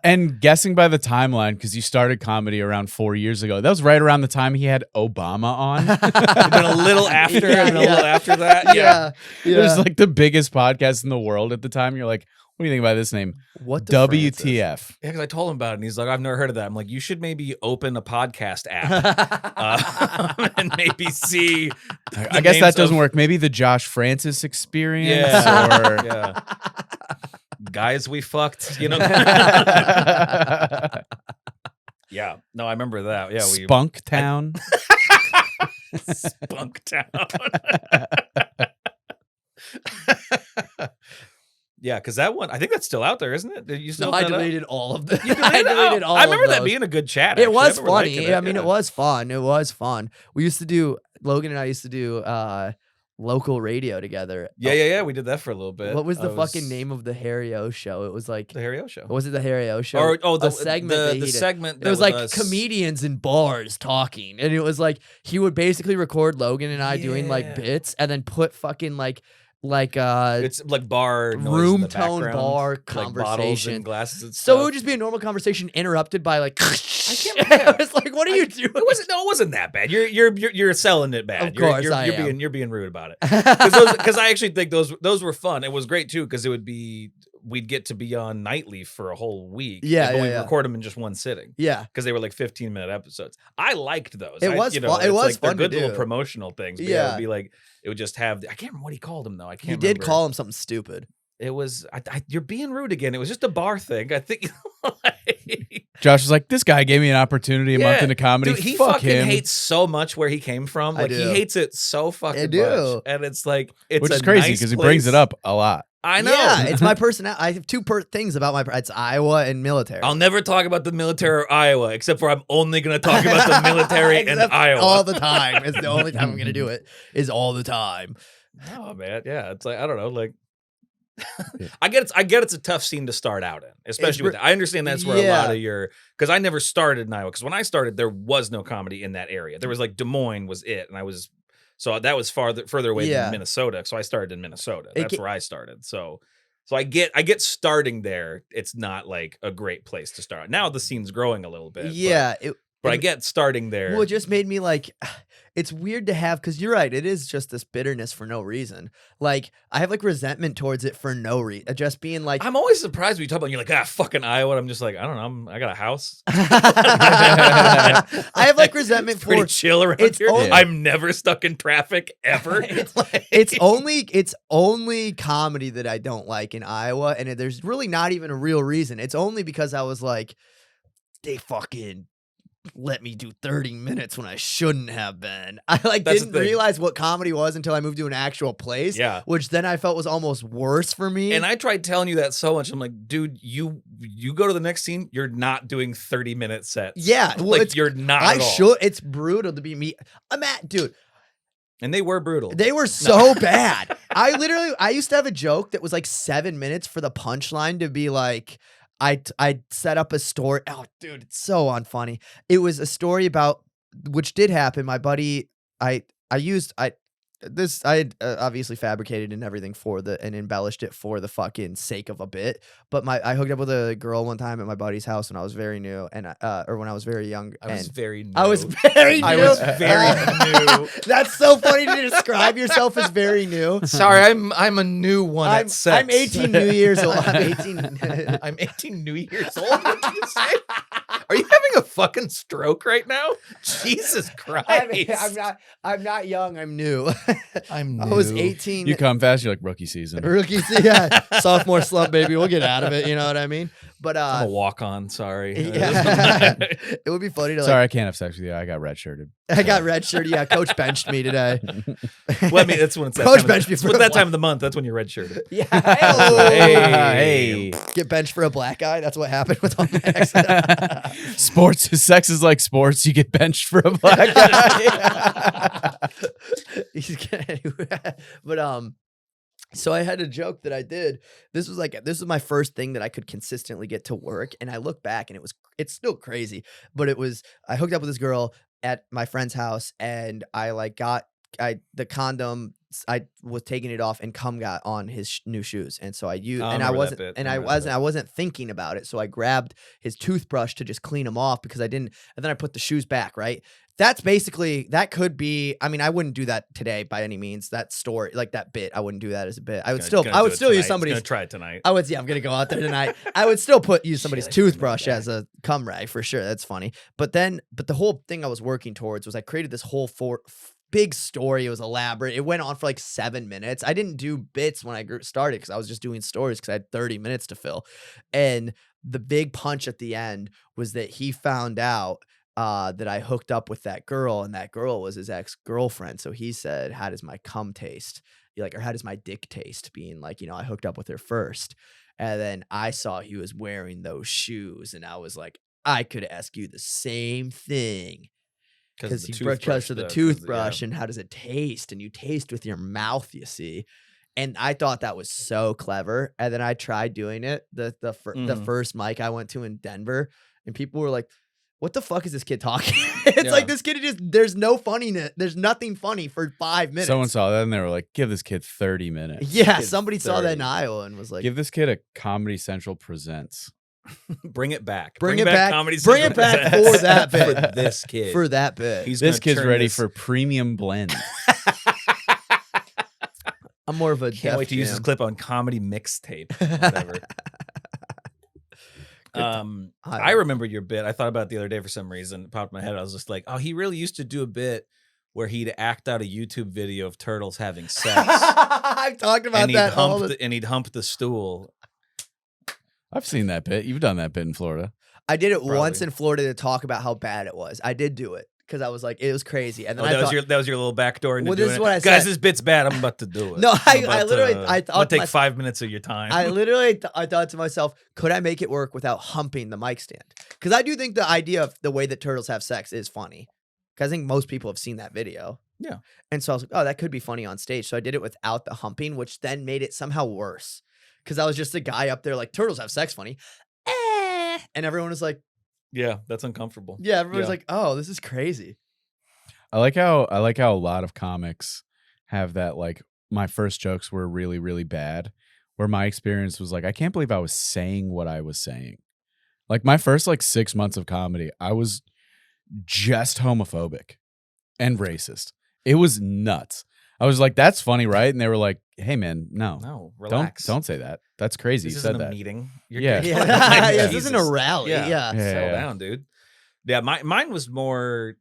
And guessing by the timeline, because you started comedy around 4 years ago, that was right around the time he had Obama on. And then a little after, Yeah, and a yeah. little after that. Yeah. It was like the biggest podcast in the world at the time. You're like, what do you think about this name? What the WTF. Yeah, because I told him about it, and he's like, I've never heard of that. I'm like, you should maybe open a podcast app and maybe see. I guess that doesn't work. Maybe the Josh Francis experience. Yeah. Or... Yeah. Guys we fucked, you know. Yeah. No, I remember that. Yeah, we Spunk Town. Spunk Town. Yeah, because that one, I think that's still out there, isn't it? Did you still No, I open that up? deleted all of them. You I deleted all I remember of that those. being a good chat. It actually. was I remember liking funny. I mean, yeah. it was fun. It was fun. We used to do, Logan and I used to do local radio together. Yeah. We did that for a little bit. What was the I fucking name of the Harry O show? It was like, The Harry O Show. was it the Harry O show? Or a segment that he the did. segment that It was like us. comedians in bars talking, and it was like he would basically record Logan and I doing like Yeah. bits, and then put fucking like It's like bar noise in room the tone background, bar like bottles conversation. and glasses and So stuff. it would just be a normal conversation interrupted by like. I can't remember. It's like, what are you doing? It wasn't that bad. You're selling it bad. Of course you're I am. You're being rude about it. Because I actually think those were fun. It was great too because we'd get to be on nightly for a whole week. Yeah, but yeah, we'd yeah. record them in just one sitting. Yeah. Because they were like 15-minute episodes. I liked those. It was fun. It it's was like, they're fun to good little do. promotional things. But Yeah. it would be like it would just have. I can't remember what he called them though. I can't. He did remember. call him something stupid. It was. You're being rude again. It was just a bar thing. I think. Josh was like, this guy gave me an opportunity a month Yeah. into comedy. Dude, he Fuck fucking him. hates so much where he came from. I Like he do. hates it so fucking I do. much. And it's like it's Which is a crazy nice because he brings it place. up a lot. I know. Yeah, it's my personality. I have two things about my. It's Iowa and military. I'll never talk about the military or Iowa, except for I'm only going to talk about the military and Except Iowa all the time. It's the only time I'm gonna do it. Is all the time. Oh man, yeah. It's like I don't know, like. I get it's a tough scene to start out in, especially with. I understand that's where a lot of your because I never started in Iowa because when I started there was no comedy in that area. There was like Des Moines was it, and I was so that was further away than Minnesota. So I started in Minnesota. That's where I started. So I get starting there. It's not like a great place to start. Now the scene's growing a little bit. Yeah, but I get starting there. Well, it just made me like, it's weird to have, because you're right, it is just this bitterness for no reason. Like, I have like resentment towards it for no reason. Just being like, I'm always surprised when you talk about it, you're like, fucking Iowa. I'm just like, I don't know. I got a house. I have like resentment It's pretty for chill around it's here. only- I'm never stuck in traffic ever. it's only comedy that I don't like in Iowa, and there's really not even a real reason. It's only because I was like, they fucking let me do 30 minutes when I shouldn't have been. I like That's the didn't thing. realize what comedy was until I moved to an actual place. Yeah. Which then I felt was almost worse for me. And I tried telling you that so much. I'm like, dude, you go to the next scene. You're not doing 30-minute sets. Yeah, well, like it's- you're not. I at all. should. It's brutal to be me. I'm at, dude. And they were brutal. They were so bad. I used to have a joke that was like 7 minutes for the punchline to be like, I set up a story. Oh, dude, it's so unfunny. It was a story about, which did happen. My buddy, I had obviously fabricated and everything and embellished it for the fucking sake of a bit. But I hooked up with a girl one time at my buddy's house when I was very new or when I was very young. I was very new. I was very new. I was very new. That's so funny to describe yourself as very new. Sorry, I'm a new one at sex. I'm 18 New Years old. I'm 18. I'm 18 New Years old. What did you say? Are you having a fucking stroke right now? Jesus Christ! I'm not young. I'm new. I'm new. I was 18. You come fast, you're like rookie season. Rookie, yeah, sophomore slump, baby. We'll get out of it. You know what I mean? But I'm a walk-on. Sorry. yeah, it would be funny to Sorry, I can't have sex with you. I got red shirted. I got red shirt. Yeah, coach benched me today. Well, I mean, that's when it's that Coach time benched me it's for with a that black- time of the month. That's when you're red shirted. Yeah, Hey. get benched for a black guy. That's what happened with all my exes. Sex is like sports. You get benched for a black guy. But so I had a joke that I did. This was my first thing that I could consistently get to work, and I look back and it's still crazy, but I hooked up with this girl at my friend's house, and the condom. I was taking it off, and cum got on his new shoes, and so I used, and I wasn't thinking about it, so I grabbed his toothbrush to just clean them off because I didn't, and then I put the shoes back. Right. That could be. I mean, I wouldn't do that today by any means. That story, like that bit, I wouldn't do that as a bit. I would still use somebody's. Gonna try it tonight. I'm gonna go out there tonight. I would still use somebody's toothbrush as a cum rag for sure. That's funny. But the whole thing I was working towards was I created this whole big story. It was elaborate. It went on for like 7 minutes. I didn't do bits when I started because I was just doing stories because I had 30 minutes to fill. And the big punch at the end was that he found out that I hooked up with that girl, and that girl was his ex-girlfriend. So he said, "How does my cum taste?" Or how does my dick taste? Being like, I hooked up with her first. And then I saw he was wearing those shoes, and I was like, I could ask you the same thing. Because of the toothbrush, and how does it taste? And you taste with your mouth, you see. And I thought that was so clever. And then I tried doing it the first mic I went to in Denver, and people were like, "What the fuck is this kid talking?" It's like this kid there's no funniness. There's nothing funny for 5 minutes. Someone saw that and they were like, "Give this kid 30 minutes." Yeah, somebody saw that in Iowa and was like, "Give this kid a Comedy Central Presents." Bring it back. Bring it back. Comedy Bring it back for that bit. For this kid. For that bit. This kid's ready for premium blend. I'm more of a Can't wait to use this clip on comedy mixtape. Whatever. I remember your bit. I thought about it the other day for some reason. It popped in my head. I was just like, oh, he really used to do a bit where he'd act out a YouTube video of turtles having sex. I've talked about that. And he'd hump the stool. I've seen that bit. You've done that bit in Florida. I did it once in Florida to talk about how bad it was. I did do it because I was like, it was crazy. And then that was your little backdoor into doing this is it. what I Guys, said. this bit's bad. I'm about to do it. No, I literally I'm gonna take 5 minutes of your time. I thought to myself, could I make it work without humping the mic stand? Because I do think the idea of the way that turtles have sex is funny. Because I think most people have seen that video. Yeah. And so I was like, oh, that could be funny on stage. So I did it without the humping, which then made it somehow worse. Because I was just a guy up there like, turtles have sex funny. And everyone was like, yeah, that's uncomfortable. Yeah, everyone's like, oh, this is crazy. I like how a lot of comics have that, like, my first jokes were really, really bad, where my experience was like, I can't believe I was saying what I was saying. Like, my first 6 months of comedy, I was just homophobic and racist. It was nuts. I was like, that's funny, right? And they were like, hey, man, no, relax. Don't say that. That's crazy. This you said isn't that. a meeting. Yeah. This isn't a rally. Yeah. Settle down, dude. Yeah, mine was more.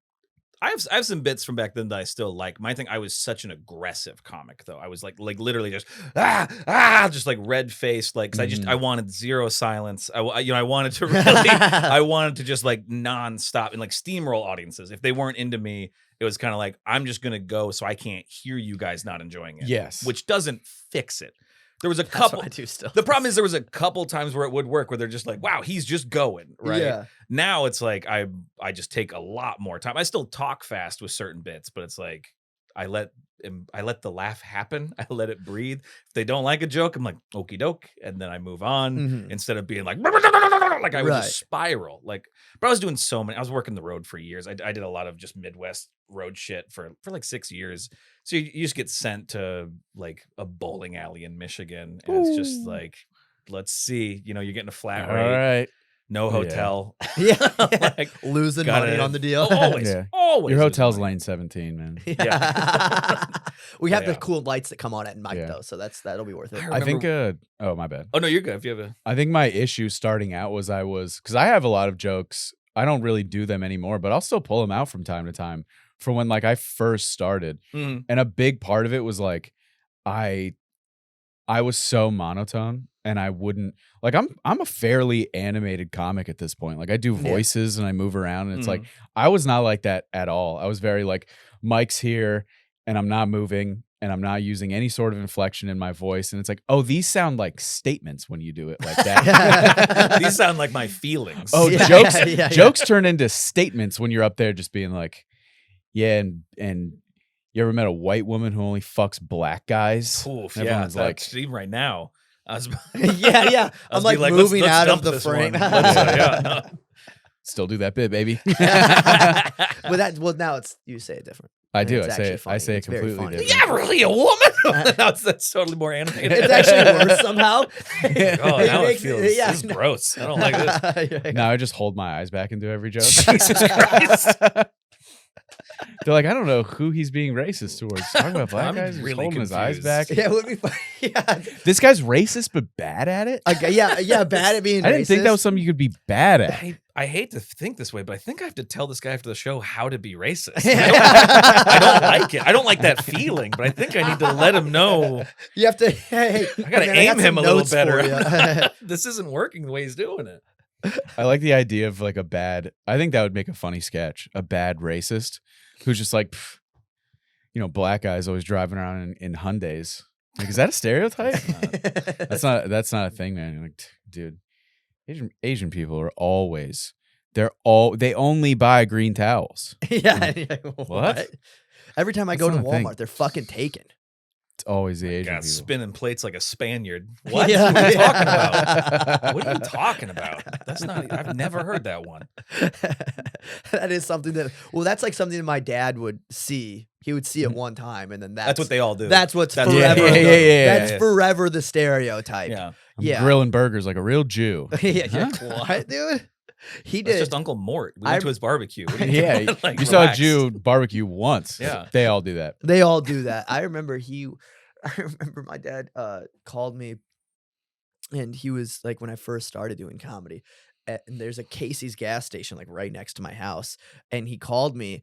I have some bits from back then that I still like. My thing, I was such an aggressive comic, though. I was like literally just just like red faced, because I wanted zero silence. I wanted to really, I wanted to just like nonstop and like steamroll audiences. If they weren't into me, it was kind of like, I'm just gonna go so I can't hear you guys not enjoying it. Yes, which doesn't fix it. There was a couple. I do still. The problem is there was a couple times where it would work, where they're just like, "Wow, he's just going right." Yeah. Now it's like I just take a lot more time. I still talk fast with certain bits, but it's like I let the laugh happen. I let it breathe. If they don't like a joke, I'm like, okie doke, and then I move on instead of being like I would just spiral. But I was doing so many. I was working the road for years. I did a lot of just Midwest road shit for like 6 years. So you just get sent to like a bowling alley in Michigan, and it's just like, let's see, you're getting a flat rate. All right. No hotel. Yeah. Losing money on the deal. Always. Your hotel's lane 17, man. Yeah. We have the cool lights that come on at night though, so that'll be worth it. I think oh, my bad. Oh no, you're good. If you have I think my issue starting out was because I have a lot of jokes. I don't really do them anymore, but I'll still pull them out from time to time from when I first started. And a big part of it was I was so monotone and I wouldn't like. I'm a fairly animated comic at this point. Like I do voices and I move around, and it's like I was not like that at all. I was very like mic's here, and I'm not moving, and I'm not using any sort of inflection in my voice. And it's like, oh, these sound like statements when you do it like that. These sound like my feelings. Oh, jokes turn into statements when you're up there just being like, yeah, and you ever met a white woman who only fucks black guys? Oof, Everyone's like, even right now. yeah. I'm like moving let's out of dump the this frame. one. Still do that bit, baby. Well, now it's you say it different. I And do. it's I say actually it. funny. I say it It's very completely funny. different. Yeah, really, a woman? That's totally more animated. It's actually worse somehow. Oh, now it feels yeah, this is gross. I don't like this. Now I just hold my eyes back and do every joke. Jesus Christ. They're like, I don't know who he's being racist towards. Talking about black I'm guys, he's really holding his eyes confused. back. Yeah, it would be funny. Yeah. This guy's racist but bad at it. Okay, yeah, bad at being I didn't think that racist. was something you could be bad at. I hate to think this way, but I think I have to tell this guy after the show how to be racist. I don't like it. I don't like that feeling, but I think I need to let him know. You have to. Hey, I got to man, aim got him some a little notes for better. you. This isn't working the way he's doing it. I like the idea of like a bad. I think that would make a funny sketch. A bad racist who's just like, black guys always driving around in Hyundais. Like, is that a stereotype? That's not a thing, man. You're like, dude, Asian people are always. They only buy green towels. Yeah. What? Every time I That's go to not a thing. Walmart, they're fucking taken. It's always the Asian God, people. spinning plates like a Spaniard. What? Yeah. What are you talking about? What are you talking about? That's not. I've never heard that one. That is something that's like something that my dad would see. He would see it one time, and then That's what they all do. That's what's That's forever. what they all do. That's Yeah. forever the stereotype. Yeah. I'm Yeah. grilling burgers like a real Jew. Yeah, Huh? what, dude? He That's did. just Uncle Mort. We went to his barbecue. What do you Yeah, think? Like, you saw a relax. Jew barbecue once. Yeah. They all do that. They all do that. I remember my dad called me, and he was like, when I first started doing comedy, and there's a Casey's gas station like right next to my house, and he called me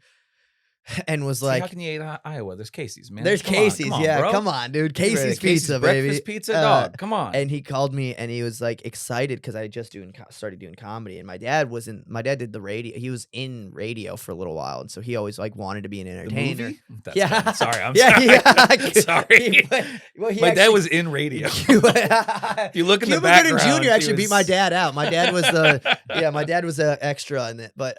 and was See, like, how can you eat Iowa? There's Casey's, man. there's Come on, Casey's. come on, Yeah, bro. come on, dude. You ready? Casey's pizza, breakfast baby. pizza, dog. Come on. And he called me, and he was like excited because I just started doing comedy, and my dad did the radio. He was in radio for a little while, and so he always like wanted to be an The entertainer. movie? That's Yeah. fine. Sorry, I'm Yeah, sorry. yeah. Sorry. My dad was in radio. If you look in the Cuba background, Gooding Jr. he actually beat was- my dad out. My dad was my dad was a extra in it, but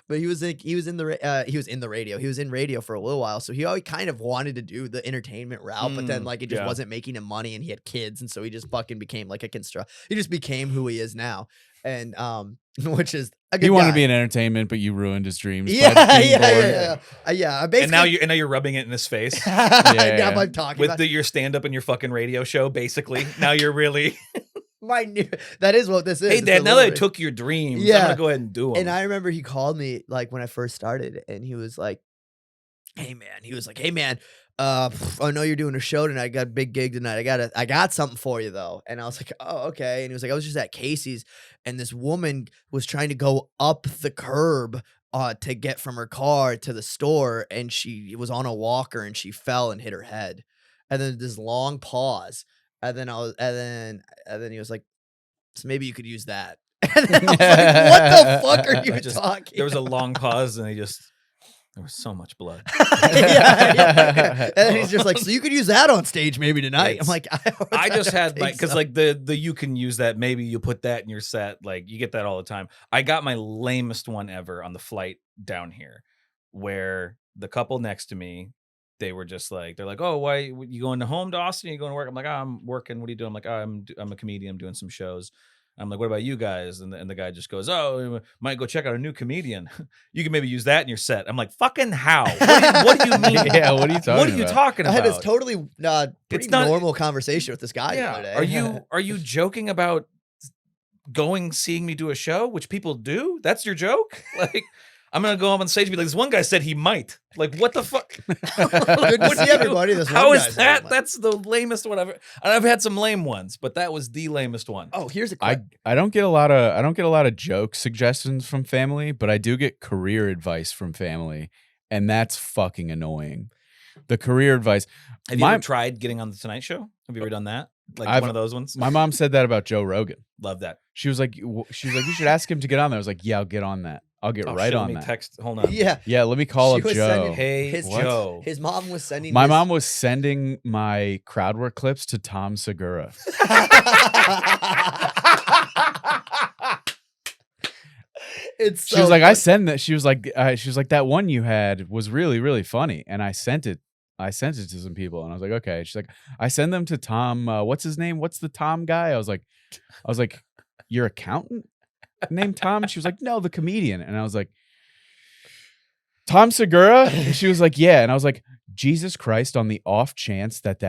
he was in the radio. He was in radio for a little while, so he always kind of wanted to do the entertainment route, but then like it just yeah. wasn't making him money, and he had kids, and so he just fucking became like he just became who he is now, and which is a good He wanted guy. to be in entertainment, but you ruined his dreams. by Yeah, just being yeah, bored. yeah. And now you're rubbing it in his face Now yeah. I'm talking with about your stand up and your fucking radio show. Basically, now you're really. my new. That is what this is. Hey, It's Dad. Now that I delivery. took your dreams, Yeah. I'm gonna go ahead and do them. And I remember he called me like when I first started, and he was like, "Hey man, I know you're doing a show tonight. I got a big gig tonight. I got something for you though." And I was like, "Oh, okay." And he was like, "I was just at Casey's, and this woman was trying to go up the curb to get from her car to the store, and she was on a walker, and she fell and hit her head." And then this long pause, and then and then he was like, "So maybe you could use that." And then I was like, "What the fuck are you talking?" There was a long pause, and there was so much blood. yeah. And then he's just like, "So you could use that on stage maybe tonight." I'm like, I just had think because so." like the you can use that, maybe you put that in your set, like you get that all the time. I got my lamest one ever on the flight down here, where the couple next to me, they were just like, they're like, "Oh, why you going home to Austin? Are you going to work?" I'm like, "Oh, I'm working. What are you doing?" I'm like, "Oh, I'm a comedian. I'm doing some shows." I'm like, "What about you guys?" And the guy just goes, "Oh, might go check out a new comedian. You can maybe use that in your set." I'm like, "Fucking how? What do you mean? Yeah, what are you talking What are you about? talking I about?" had this totally pretty It's not- normal conversation with this guy the other day. Yeah. Are you joking about seeing me do a show, which people do? That's your joke? Like, I'm gonna go up on stage and be like, "This one guy said he might." Like, what the fuck? Good to What see do you- everybody. This How one is guy's that? like- That's the lamest one and I've had some lame ones, but that was the lamest one. Oh, here's a question. I don't get a lot of joke suggestions from family, but I do get career advice from family, and that's fucking annoying. The career advice. Have you ever tried getting on the Tonight Show? Have you ever done that? Like one of those ones. My mom said that about Joe Rogan. Love that. She was like, you should ask him to get on there. I was like, yeah, I'll get on that. I'll get right shit, on let me that. text. Hold on. Yeah. Yeah, let me call She up was Joe. sending- Hey, Joe. His mom was sending. My mom was sending my crowd work clips to Tom Segura. It's She was like, I send that. She was like, that one you had was really, really funny, and I sent it. I sent it to some people, and I was like, okay. She's like, I send them to Tom. What's his name? What's the Tom guy? I was like, your accountant named Tom? She was like, no, the comedian. And I was like, Tom Segura? And she was like, yeah. And I was like, Jesus Christ, on the off chance that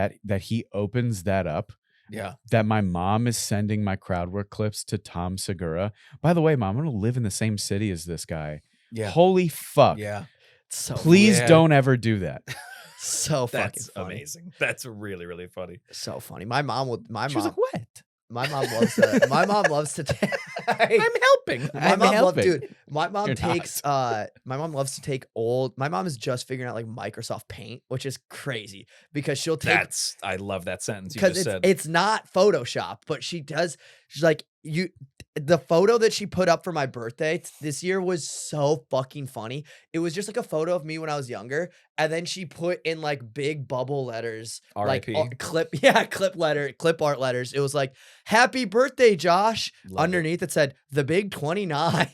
he opens that up. Yeah. That my mom is sending my crowd work clips to Tom Segura. By the way, Mom, I'm going to live in the same city as this guy. Yeah. Holy fuck. Yeah. So Please Yeah. don't ever do that. so fucking That's funny. amazing. That's really, really funny. So funny. My mom would. She was like, what? My mom loves to. My mom loves to. I'm helping. I'm helping. Dude. My mom You're takes. My mom loves to take old. My mom is just figuring out like Microsoft Paint, which is crazy because she'll take. I love that sentence you Because just it's said. it's not Photoshop, but she does. She's like you. The photo that she put up for my birthday this year was so fucking funny. It was just like a photo of me when I was younger, and then she put in like big bubble letters, like R.I.P.. clip art letters. It was like "Happy birthday, Josh." Love it. Underneath it said "The Big 29."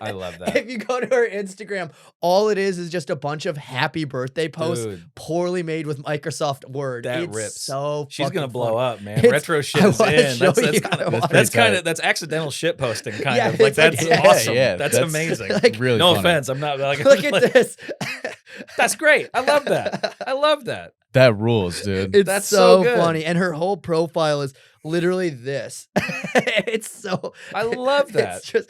I love that. If you go to her Instagram, all it is just a bunch of happy birthday posts, Dude, poorly made with Microsoft Word. That It's rips. so she's gonna fucking blow funny. up, man. It's- Retro shit I is wanna in. show That's you. kind I of wanna- pretty tight. that's accidental shit posting kind Yeah, of like it's like- that's yeah, awesome. yeah, that's that's amazing. like- Really no funny. offense. I'm not like Look at this. That's great. I love that. I love that. That rules, dude. It's That's so so good. funny. And her whole profile is literally this. It's so I love that. It's just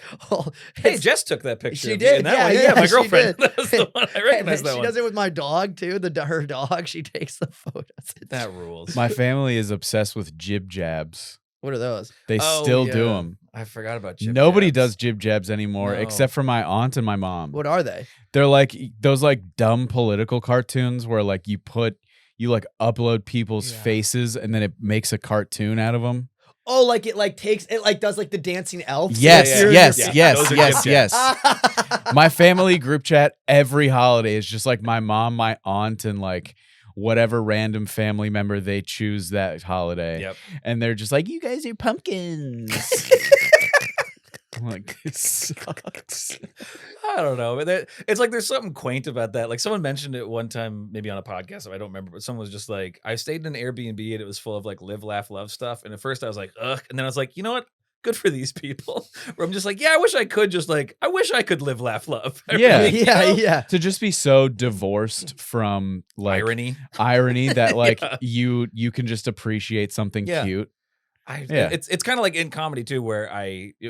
Hey, it's- Jess took that picture. She of you did, in that yeah, one. yeah, my she girlfriend. did. That was the one. I and recognize then that she one. does it with my dog too. Her dog. She takes the photos. That rules. My family is obsessed with jib jabs. What are those? They Oh, still do yeah. them. I forgot about jib Nobody jabs. does jib jabs anymore, No. except for my aunt and my mom. What are they? They're like those like dumb political cartoons where like you upload people's Yeah. faces and then it makes a cartoon out of them. Oh, like it does like the dancing elves. Yes, yeah, yes, yeah. yes, Those are yes, jib yes. Ah. My family group chat every holiday is just like my mom, my aunt, and like whatever random family member they choose that holiday. Yep. And they're just like, you guys are pumpkins. I'm like, this sucks. I don't know. But it's like there's something quaint about that. Like someone mentioned it one time, maybe on a podcast, I don't remember, but someone was just like, I stayed in an Airbnb and it was full of like live, laugh, love stuff. And at first I was like, ugh. And then I was like, you know what? Good for these people. Where I'm just like, yeah, I wish I could live, laugh, love. I Yeah. really, you Yeah, know? yeah. To just be so divorced from like Irony. that like Yeah. you can just appreciate something Yeah. cute. Yeah. It's kind of like in comedy too, where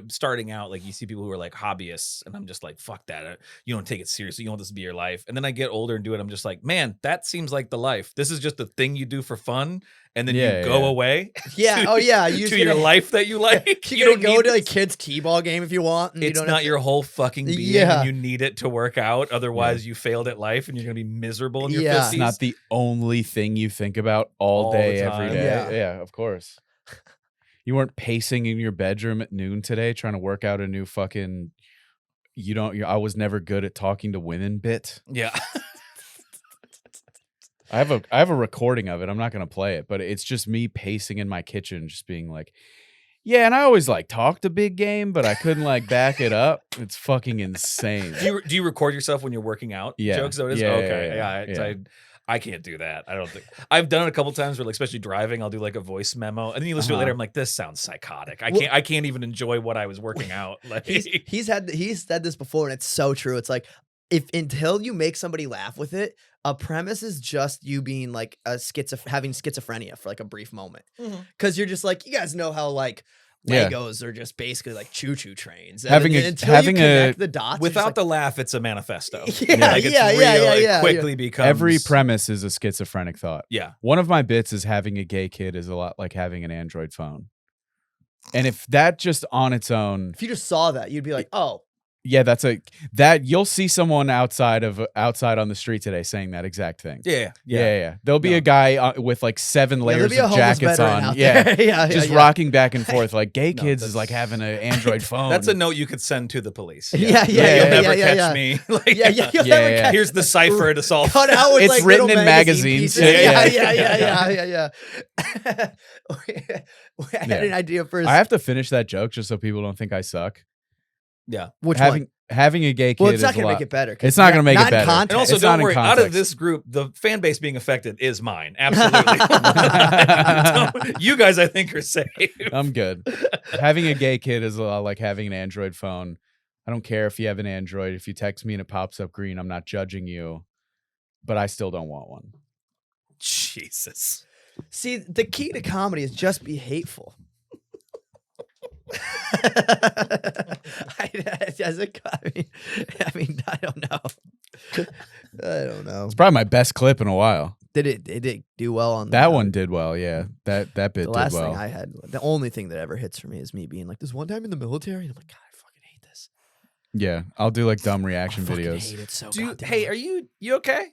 starting out, like you see people who are like hobbyists, and I'm just like, fuck that. You don't take it seriously. You don't want this to be your life. And then I get older and do it. I'm just like, man, that seems like the life. This is just a thing you do for fun, and then Yeah, you go yeah. away. Yeah. to- Oh yeah. You to your life that you like. You don't can go need to a this. kid's t-ball game if you want. And you It's don't not have to- your whole fucking being. Yeah. And you need it to work out. Otherwise, you failed at life, and you're gonna be miserable in your Yeah. 50s. It's not the only thing you think about all All the day, every time. day. Yeah. Yeah, of course. You weren't pacing in your bedroom at noon today trying to work out a new fucking I was never good at talking to women bit. Yeah. I have a recording of it. I'm not going to play it, but it's just me pacing in my kitchen just being like, yeah, and I always like talked a big game, but I couldn't like back it up. It's fucking insane. Do you record yourself when you're working out? Yeah. Jokes? So it is? Yeah, Okay. yeah. I can't do that. I don't think I've done it a couple times where, like, especially driving, I'll do like a voice memo, and then you listen to it later. I'm like, this sounds psychotic. I can't even enjoy what I was working out. Like, he's said this before, and it's so true. It's like until you make somebody laugh with it, a premise is just you being like having schizophrenia for like a brief moment, because you're just like, you guys know how like Yeah. Legos are just basically like choo-choo trains. And Having then a- until having you connect a- the dots, without the the laugh, it's a manifesto. Yeah, like, it's yeah, real, yeah. It quickly becomes Every premise is a schizophrenic thought. Yeah. One of my bits is having a gay kid is a lot like having an Android phone. And if that just on its own, if you just saw that, you'd be like, oh, Yeah, that you'll see someone outside on the street today saying that exact thing. Yeah. There'll be a guy with like 7 layers there'll of be a homeless jackets veteran on. out Yeah. there. Yeah, Just yeah. rocking back and forth. Like gay No, kids is like having an Android phone. That's a note you could send to the police. Yeah, You'll never catch me. Like, You'll never catch here's the cipher to solve. cut out with It's like written little in magazine magazines. pieces. Yeah. I had an idea for I have to finish that joke just so people don't think I suck. Yeah. which one? Having a gay kid Well, it's not is going a to lot. make it better. It's not going to make it better. Context. And also, It's don't not in worry. Out of context. this group, the fan base being affected is mine. Absolutely. You guys, I think, are safe. I'm good. Having a gay kid is a lot like having an Android phone. I don't care if you have an Android. If you text me and it pops up green, I'm not judging you, but I still don't want one. Jesus. See, the key to comedy is just be hateful. I mean, I don't know. It's probably my best clip in a while. Did it do well on That one did well, yeah. That bit The did last well. thing I had, the only thing that ever hits for me is me being like, this one time in the military, and I'm like, God, I fucking hate this. Yeah, I'll do like dumb reaction I fucking videos. hate it so Hey, goddamn are you okay?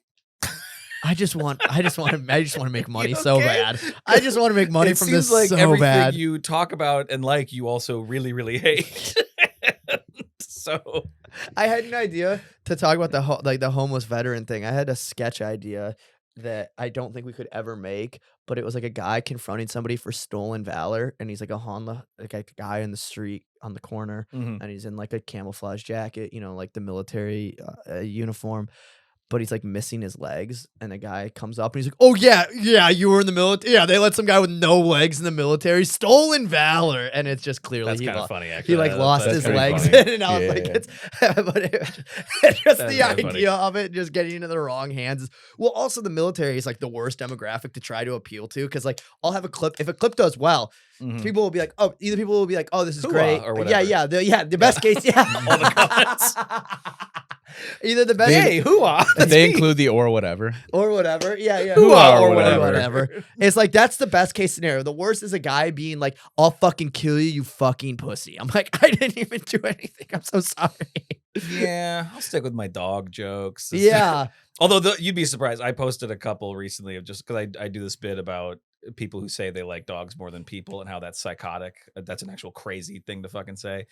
I just want to make money You so okay? bad. I just want to make money It from seems this like so everything bad. you talk about and like, you also really, really hate. So I had an idea to talk about the homeless veteran thing. I had a sketch idea that I don't think we could ever make, but it was like a guy confronting somebody for stolen valor, and he's like a guy in the street on the corner, and he's in like a camouflage jacket, like the military uniform. But he's like missing his legs, and a guy comes up and he's like, "Oh yeah, you were in the military. Yeah, they let some guy with no legs in the military, stolen valor." And it's just clearly that's kind of funny. he Actually, like lost That's his pretty legs, funny. and I was like, Yeah. but just That's the very idea funny. of it just getting into the wrong hands. Well, also the military is like the worst demographic to try to appeal to, because like I'll have a clip. If a clip does well, people will be like, "Oh," either people will be like, "Oh, this is Hooah, great," or whatever. the best case, yeah. All the comments. Either the best, Hey, hooah. They include the or whatever. or whatever. Yeah. Hooah or whatever. It's like, that's the best case scenario. The worst is a guy being like, "I'll fucking kill you, you fucking pussy." I'm like, I didn't even do anything. I'm so sorry. Yeah, I'll stick with my dog jokes. Yeah. Although you'd be surprised. I posted a couple recently of just because I do this bit about people who say they like dogs more than people and how that's psychotic. That's an actual crazy thing to fucking say.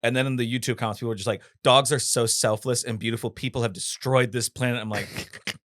And then in the YouTube comments, people are just like, "Dogs are so selfless and beautiful. People have destroyed this planet." I'm like,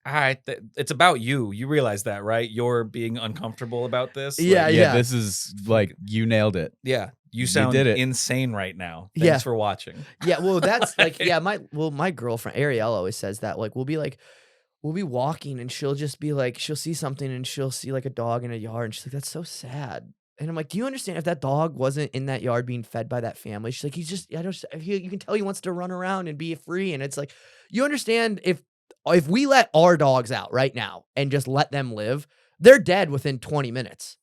all right, it's about you. You realize that, right? You're being uncomfortable about this. Yeah, Like, Yeah, this is like you nailed it. yeah. You You sound did it. insane right now. Yeah. Thanks for watching. Yeah. Well, that's like, my girlfriend, Ariel, always says that. Like, we'll be walking and she'll just be like, she'll see something and she'll see like a dog in a yard, and she's like, "That's so sad." And I'm like, "Do you understand if that dog wasn't in that yard being fed by that family?" She's like, you can tell he wants to run around and be free. And it's like, you understand if we let our dogs out right now and just let them live, they're dead within 20 minutes.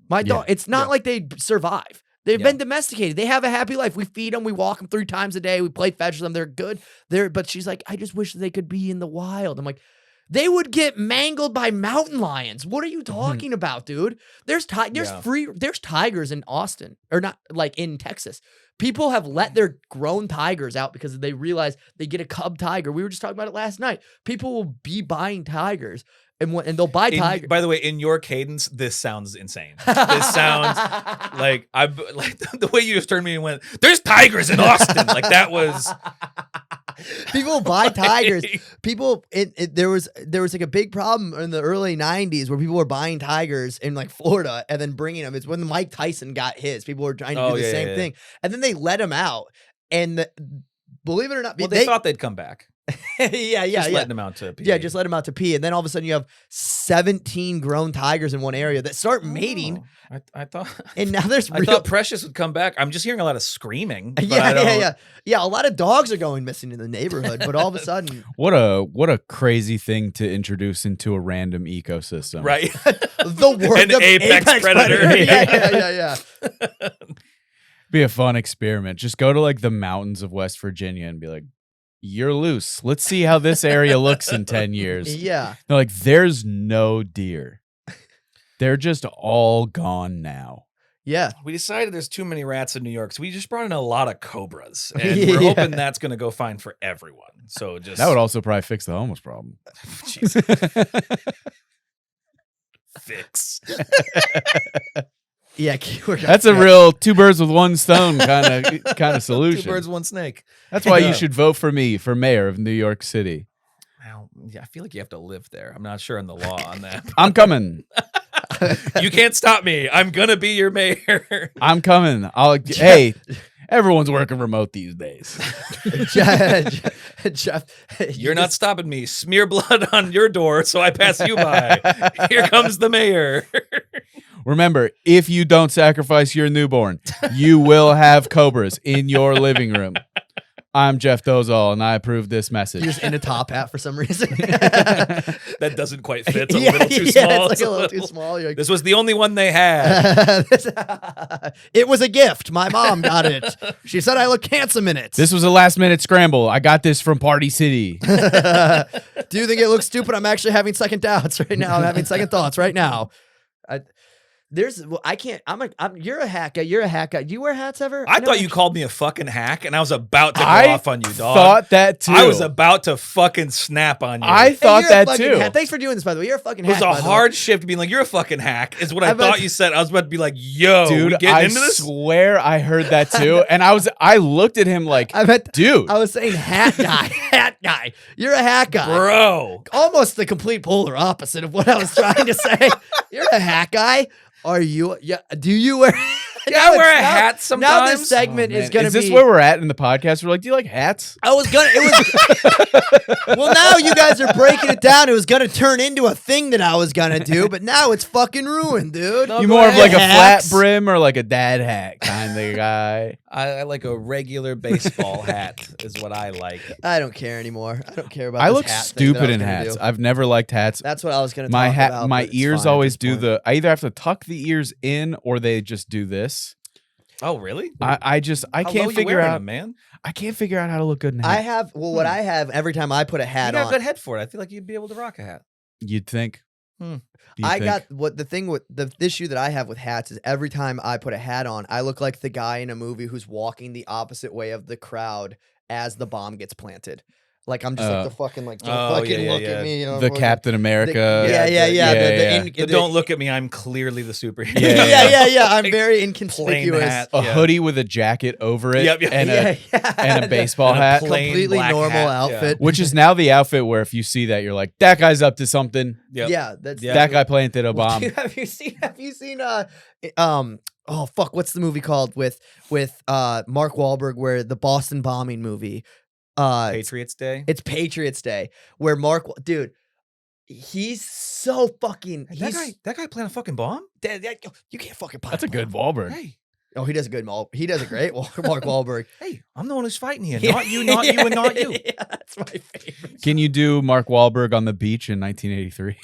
My dog, it's not like they survive. They've been domesticated. They have a happy life. We feed them. We walk them 3 times a day. We play fetch with them. They're good. But she's like, "I just wish they could be in the wild." I'm like, they would get mangled by mountain lions. What are you talking about, dude? There's tigers in Austin, or not, like in Texas. People have let their grown tigers out because they realize they get a cub tiger. We were just talking about it last night. People will be buying tigers, and they'll buy tigers. By the way, in your cadence, this sounds insane. This sounds like the way you just turned to me and went, "There's tigers in Austin." Like that was. People buy tigers. People, there was like a big problem in the early 90s where people were buying tigers in like Florida and then bringing them. It's when Mike Tyson got his. People were trying to do the same thing, and then they let him out. And believe it or not, They thought they'd come back. Just letting them out to pee. Yeah, just let them out to pee, and then all of a sudden you have 17 grown tigers in one area that start mating. I thought, and now there's I thought Precious would come back. I'm just hearing a lot of screaming. But yeah. A lot of dogs are going missing in the neighborhood, but all of a sudden, what a crazy thing to introduce into a random ecosystem. Right, the word an apex predator. Yeah. Be a fun experiment. Just go to like the mountains of West Virginia and be like, "You're loose. Let's see how this area looks in 10 years." Yeah. They're like, "There's no deer. They're just all gone now." Yeah. We decided there's too many rats in New York, so we just brought in a lot of cobras, and Yeah. we're hoping that's going to go fine for everyone. So just That would also probably fix the homeless problem. fix. Yeah. That's a real 2 birds with 1 stone kind of solution. 2 birds, 1 snake. That's why Yeah. you should vote for me for mayor of New York City. Well, yeah, I feel like you have to live there. I'm not sure on the law on that. I'm coming. You can't stop me. I'm gonna be your mayor. I'm coming. Hey, everyone's working remote these days. Jeff, You're not stopping me. Smear blood on your door so I pass you by. Here comes the mayor. Remember, if you don't sacrifice your newborn, you will have cobras in your living room. I'm Jeff Dolezal, and I approve this message. You're just in a top hat for some reason. That doesn't quite fit. It's a little too yeah, small. it's like a little too small. You're like, This was the only one they had. it was a gift. My mom got it. She said I look handsome in it. This was a last-minute scramble. I got this from Party City. Do you think it looks stupid? I'm actually having second doubts right now. I'm having second thoughts right now. You're a hack guy. You're a hack guy. Do you wear hats ever? I thought you called me a fucking hack, and I was about to go I off on you, dog. thought that too. I was about to fucking snap on you. I thought that too. Hack. Thanks for doing this, by the way. You're a fucking It was hack. a by the way. hard shift being like, you're a fucking hack, is what I I'm about thought to- you said. I was about to be like, yo, we Dude, getting I into this? swear I heard that too. And I looked at him like, dude. I was saying hat guy. Hat guy. You're a hat guy. Bro. Almost the complete polar opposite of what I was trying to say. You're a hat guy. Are you? Yeah. Do you wear? Yeah, I wear a hat Now sometimes. this segment Man, is gonna is this be. where we're at in the podcast? We're like, do you like hats? I was gonna. It was. Well, now you guys are breaking it down. It was gonna turn into a thing that I was gonna do, but now it's fucking ruined, dude. No, You go more of ahead. like a Hats. flat brim or like a dad hat kind of guy? I like a regular baseball hat is what I like. I don't care anymore. I don't care about. I this look hat thing that I stupid was in gonna hats. do. I've never liked hats. That's what I was gonna. My talk hat, about, my but it's ears fine at always this do point. the. I either have to tuck the ears in or they just do this. Oh, really? I How can't low you figure wearing out. them, man. I can't figure out how to look good in a I hat. have. Well, what I have every time I put a You hat got a on. good head for it. I feel like you'd be able to rock a hat. You'd think. Hmm. You'd I think. got what the thing with the issue that I have with hats is every time I put a hat on, I look like the guy in a movie who's walking the opposite way of the crowd as the bomb gets planted. Like I'm just like the fucking like don't Oh, fucking yeah, look yeah. at me. You know, the fucking- Captain America. yeah, yeah, yeah. yeah. Don't look at me. I'm clearly the superhero. yeah. I'm very Plain inconspicuous. hat. A Yeah. hoodie with a jacket over it. Yep, yep. And Yeah. a baseball And a hat. plain Completely black normal hat, outfit. Which is now the outfit where if you see that, you're like, that guy's up to something. Yep. Yeah, that's Yeah. That guy planted a bomb. Have you seen oh fuck, what's the movie called with Mark Wahlberg where the Boston bombing movie? Patriots Day. It's Patriots Day where dude, he's so fucking That guy planted a fucking bomb? you can't fucking pop That's a good bomb. Wahlberg. Hey, Oh, he does a good he does a great Mark Wahlberg. hey, I'm the one who's fighting here. Not you, not you, and not you. Yeah, that's my favorite. Can you do Mark Wahlberg on the beach in 1983?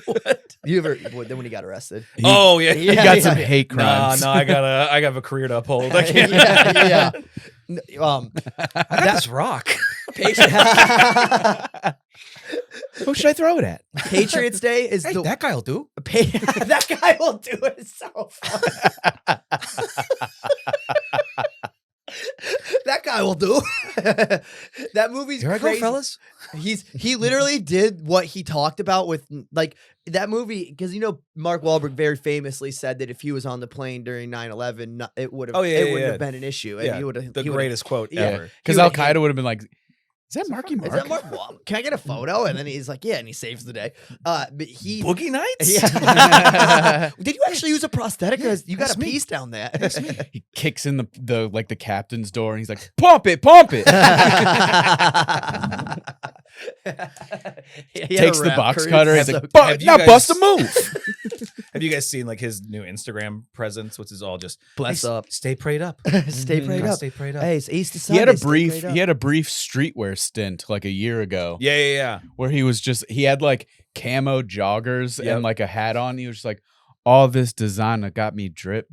What? You ever then when he got arrested? Oh yeah. He Yeah, got yeah, some yeah. hate Nah, crimes. no, I have a career to uphold. I can't. yeah. I got this rock. Who should I throw it at? Patriots Day is Hey, the that guy'll do. that guy will do it so fun. That guy will do. That movie's Here I go, crazy. fellas. He literally did what he talked about with like that movie because Mark Wahlberg very famously said that if he was on the plane during 9/11, it would have Oh, yeah, it yeah, wouldn't yeah. have been an issue. And Yeah, he would have the greatest quote Yeah. ever. Because He Al would- Qaeda would have been like, is that Marky Mark? Is that Mark Wahlberg? Can I get a photo? And then he's like, yeah, and he saves the day. But he Boogie Nights? Yeah. Did you actually use a prosthetic? Because you got that's a me. piece down there. He kicks in the captain's door and he's like, pump it, pump it. Takes the box cutter. He's like, Have you now guys- bust a move. Have you guys seen like his new Instagram presence, which is all just Bless "Hey, up. Stay prayed up. Stay prayed Gotta up. Stay prayed up. Hey, it's Easter He Sunday. had a stay brief prayed up. he had a brief streetwear stint like a year ago Yeah, yeah, yeah. where he had like camo joggers Yep. and like a hat on. He was just like, all this designer got me drip.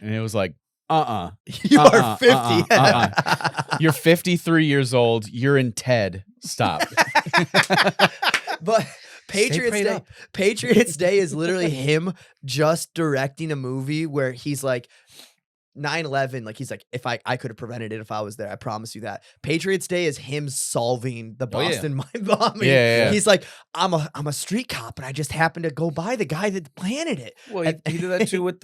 And it was like, You are 50. You're 53 years old. You're in TED. Stop. But Patriots Day is literally him just directing a movie where he's like 9/11, like he's like, if I could have prevented it if I was there, I promise you that. Patriots Day is him solving the Boston mine bombing. Yeah. He's like, I'm a street cop, and I just happened to go by the guy that planted it. Well, he did that too with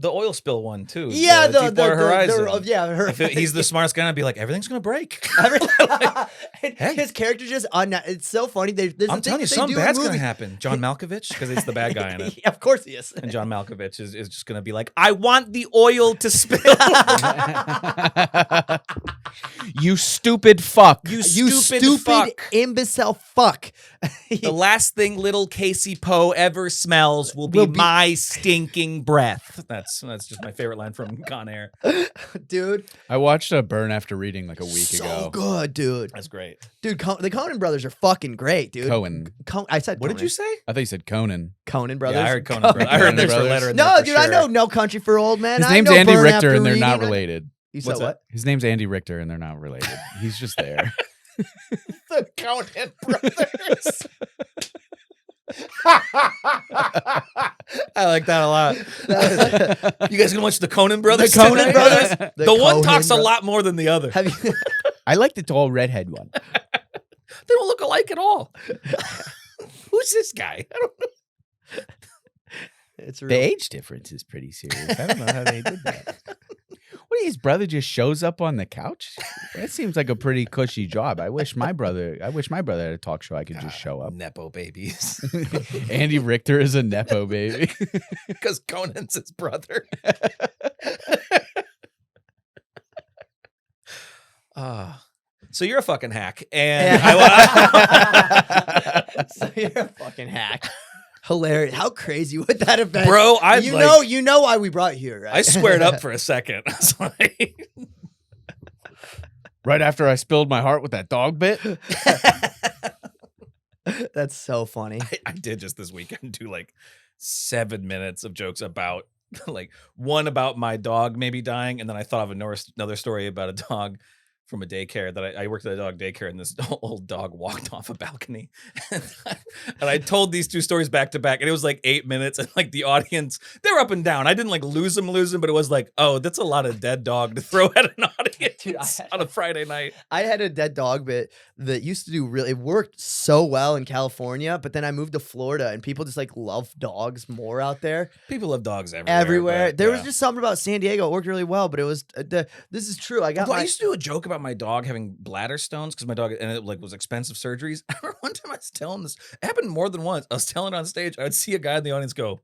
the oil spill one too. Yeah, the Deepwater Horizon. He's the smartest guy, I'd be like, everything's gonna break. His character just it's so funny. I'm telling you, something bad's gonna happen. John Malkovich, because it's the bad guy in it. Of course he is. And John Malkovich is just gonna be like, I want the oil to spill. You stupid fuck. You stupid fuck. Imbecile fuck. The last thing little Casey Poe ever smells will be my stinking breath. That's just my favorite line from Con Air. Dude. I watched a Burn After Reading like a week ago. So good, dude. That's great. Dude, the Coen brothers are fucking great, dude. I said What Conan. did you say? I thought you said Conan. Conan brothers? Yeah, I heard Conan brothers. I heard there's a letter in there No, for dude, I sure. know No Country for Old Men. His I name's know Andy Burn Richter, After and they're not Reading. related. You said What's what? His name's Andy Richter, and they're not related. He's just there. The Conan brothers. I like that a lot. You guys gonna watch the Conan brothers? The Conan tonight? brothers? The one Coen talks a brothers. lot more than the other. Have you? I like the tall redhead one. They don't look alike at all. Who's this guy? I don't know. It's The real. age difference is pretty serious. I don't know how they did that. What, his brother just shows up on the couch? That seems like a pretty cushy job. I wish my brother had a talk show I could just show up. Nepo babies. Andy Richter is a Nepo baby. Because Conan's his brother. So you're a fucking hack, and So you're a fucking hack. Hilarious. How crazy would that have been? Bro, you know why we brought you here, right? I squared up for a second. I was like, Right after I spilled my heart with that dog bit. That's so funny. I did just this weekend do like 7 minutes of jokes about like one about my dog maybe dying, and then I thought of another story about a dog from a daycare that I worked at a dog daycare, and this old dog walked off a balcony. And I told these two stories back to back, and it was like 8 minutes, and like the audience, they were up and down. I didn't like lose them, but it was like, oh, that's a lot of dead dog to throw at an audience. Dude, on a Friday night. I had a dead dog bit that used to do it worked so well in California, but then I moved to Florida, and people just like love dogs more out there. People love dogs everywhere. There was just something about San Diego. It worked really well, but it was this is true. I used to do a joke about my dog having bladder stones because my dog, and it like was expensive surgeries. I remember one time I was telling this. It happened more than once. I was telling it on stage. I would see a guy in the audience go.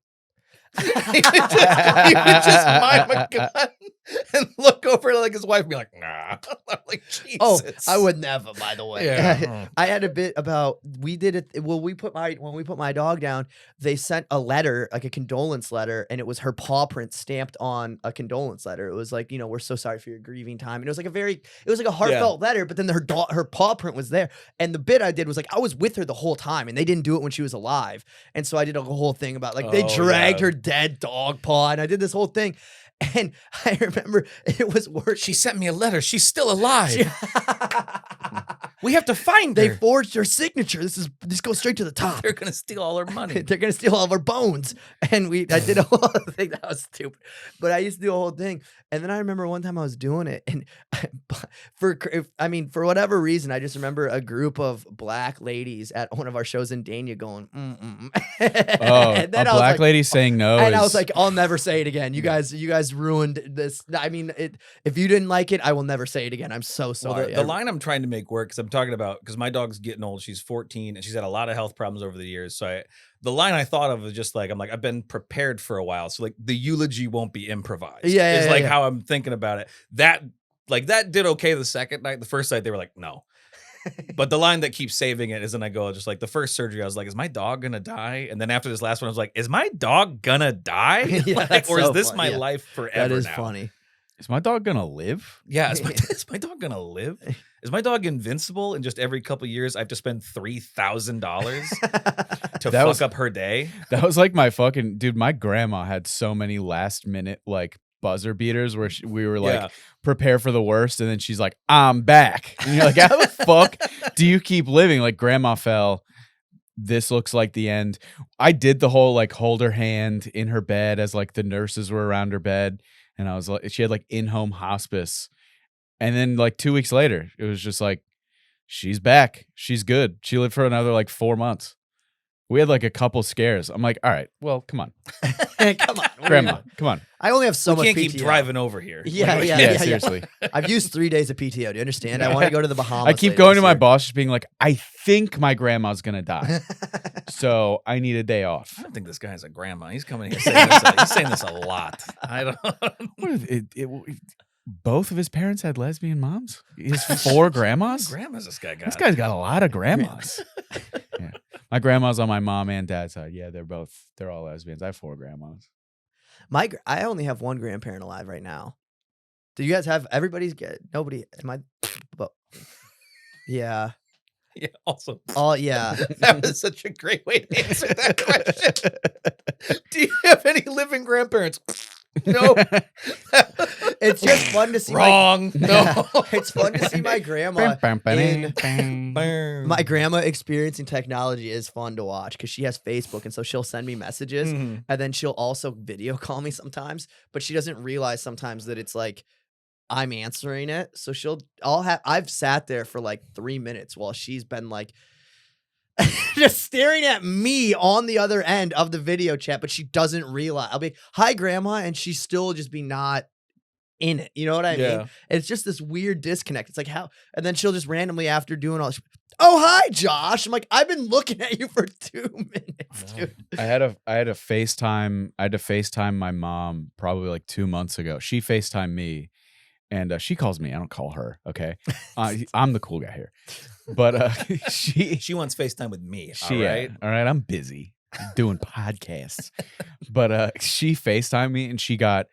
he would just mime a gun and look over at like his wife and be like, nah. I'm like, Jesus. Oh, I would never, by the way. Yeah. I had a bit about when we put my dog down, they sent a letter, like a condolence letter, and it was her paw print stamped on a condolence letter. It was like, we're so sorry for your grieving time. And it was like a heartfelt letter, but then her paw print was there. And the bit I did was like, I was with her the whole time, and they didn't do it when she was alive. And so I did a whole thing about like, they dragged her dead dog paw, and I did this whole thing. And I remember it was worse. She sent me a letter. She's still alive. We have to find her. They forged her signature. This goes straight to the top. They're gonna steal all her money. They're gonna steal all of our bones. And I did a whole thing that was stupid, but I used to do a whole thing. And then I remember one time I was doing it, and for whatever reason, I just remember a group of black ladies at one of our shows in Dania going, a black lady saying no. And I was like, I'll never say it again. You guys ruined this. I mean, if you didn't like it, I will never say it again. I'm so sorry. Well, the line I'm trying to make work, because I'm talking about, because my dog's getting old. She's 14, and she's had a lot of health problems over the years. So the line I thought of was just like, I've been prepared for a while. So like the eulogy won't be improvised. Yeah. How I'm thinking about it. That did okay the second night. The first night they were like, no. But the line that keeps saving it is, and I go just like the first surgery, I was like, is my dog gonna die? And then after this last one, I was like, is my dog gonna die? Or is this my life forever? That is now? funny. Is my dog gonna live? Yeah, is my dog gonna live? Is my dog invincible? And just every couple of years, I have to spend $3,000 to fuck up her day. That was like my fucking dude. My grandma had so many last minute like buzzer beaters where we were like, prepare for the worst, and then she's like, I'm back. And you're like, how the fuck do you keep living? Like grandma fell this looks like the end. I did the whole like hold her hand in her bed as like the nurses were around her bed. And I was like, she had like in-home hospice. And then like 2 weeks later, it was just like, she's back. She's good. She lived for another like 4 months. We had like a couple scares. I'm like, all right, well, come on. Come on. Grandma, come on. I only have so We much can't PTO. keep driving over here. Yeah, Seriously. I've used 3 days of PTO. Do you understand? I want to go to the Bahamas. I keep later going this to my year. boss just being like, I think my grandma's going to die. So I need a day off. I don't think this guy has a grandma. He's coming here saying this. He's saying this a lot. I don't. What if both of his parents had lesbian moms? He has 4 grandmas? Grandma's this guy got. This guy's got a lot of grandmas. Yeah. My grandma's on my mom and dad's side. Yeah, they're all lesbians. I have 4 grandmas. I only have one grandparent alive right now. Do you guys have everybody's good? Nobody. Am I? But yeah. Yeah. Also, Yeah. that was such a great way to answer that question. Do you have any living grandparents? No. It's just fun to see. Wrong. No. It's fun to see my grandma. My grandma experiencing technology is fun to watch because she has Facebook, and so she'll send me messages, Mhm. and then she'll also video call me sometimes. But she doesn't realize sometimes that it's like I'm answering it. So I've sat there for like 3 minutes while she's been like just staring at me on the other end of the video chat, but she doesn't realize. I'll be, hi, grandma, and she still just be not in it. You know what I mean? It's just this weird disconnect. It's like how, and then she'll just randomly after doing all this, oh, hi, Josh. I'm like, I've been looking at you for 2 minutes, dude. I had to FaceTime my mom probably like 2 months ago. She FaceTimed me. And she calls me. I don't call her. Okay, I'm the cool guy here. But she wants FaceTime with me. All right. All right. I'm busy doing podcasts. But she FaceTimed me, and she got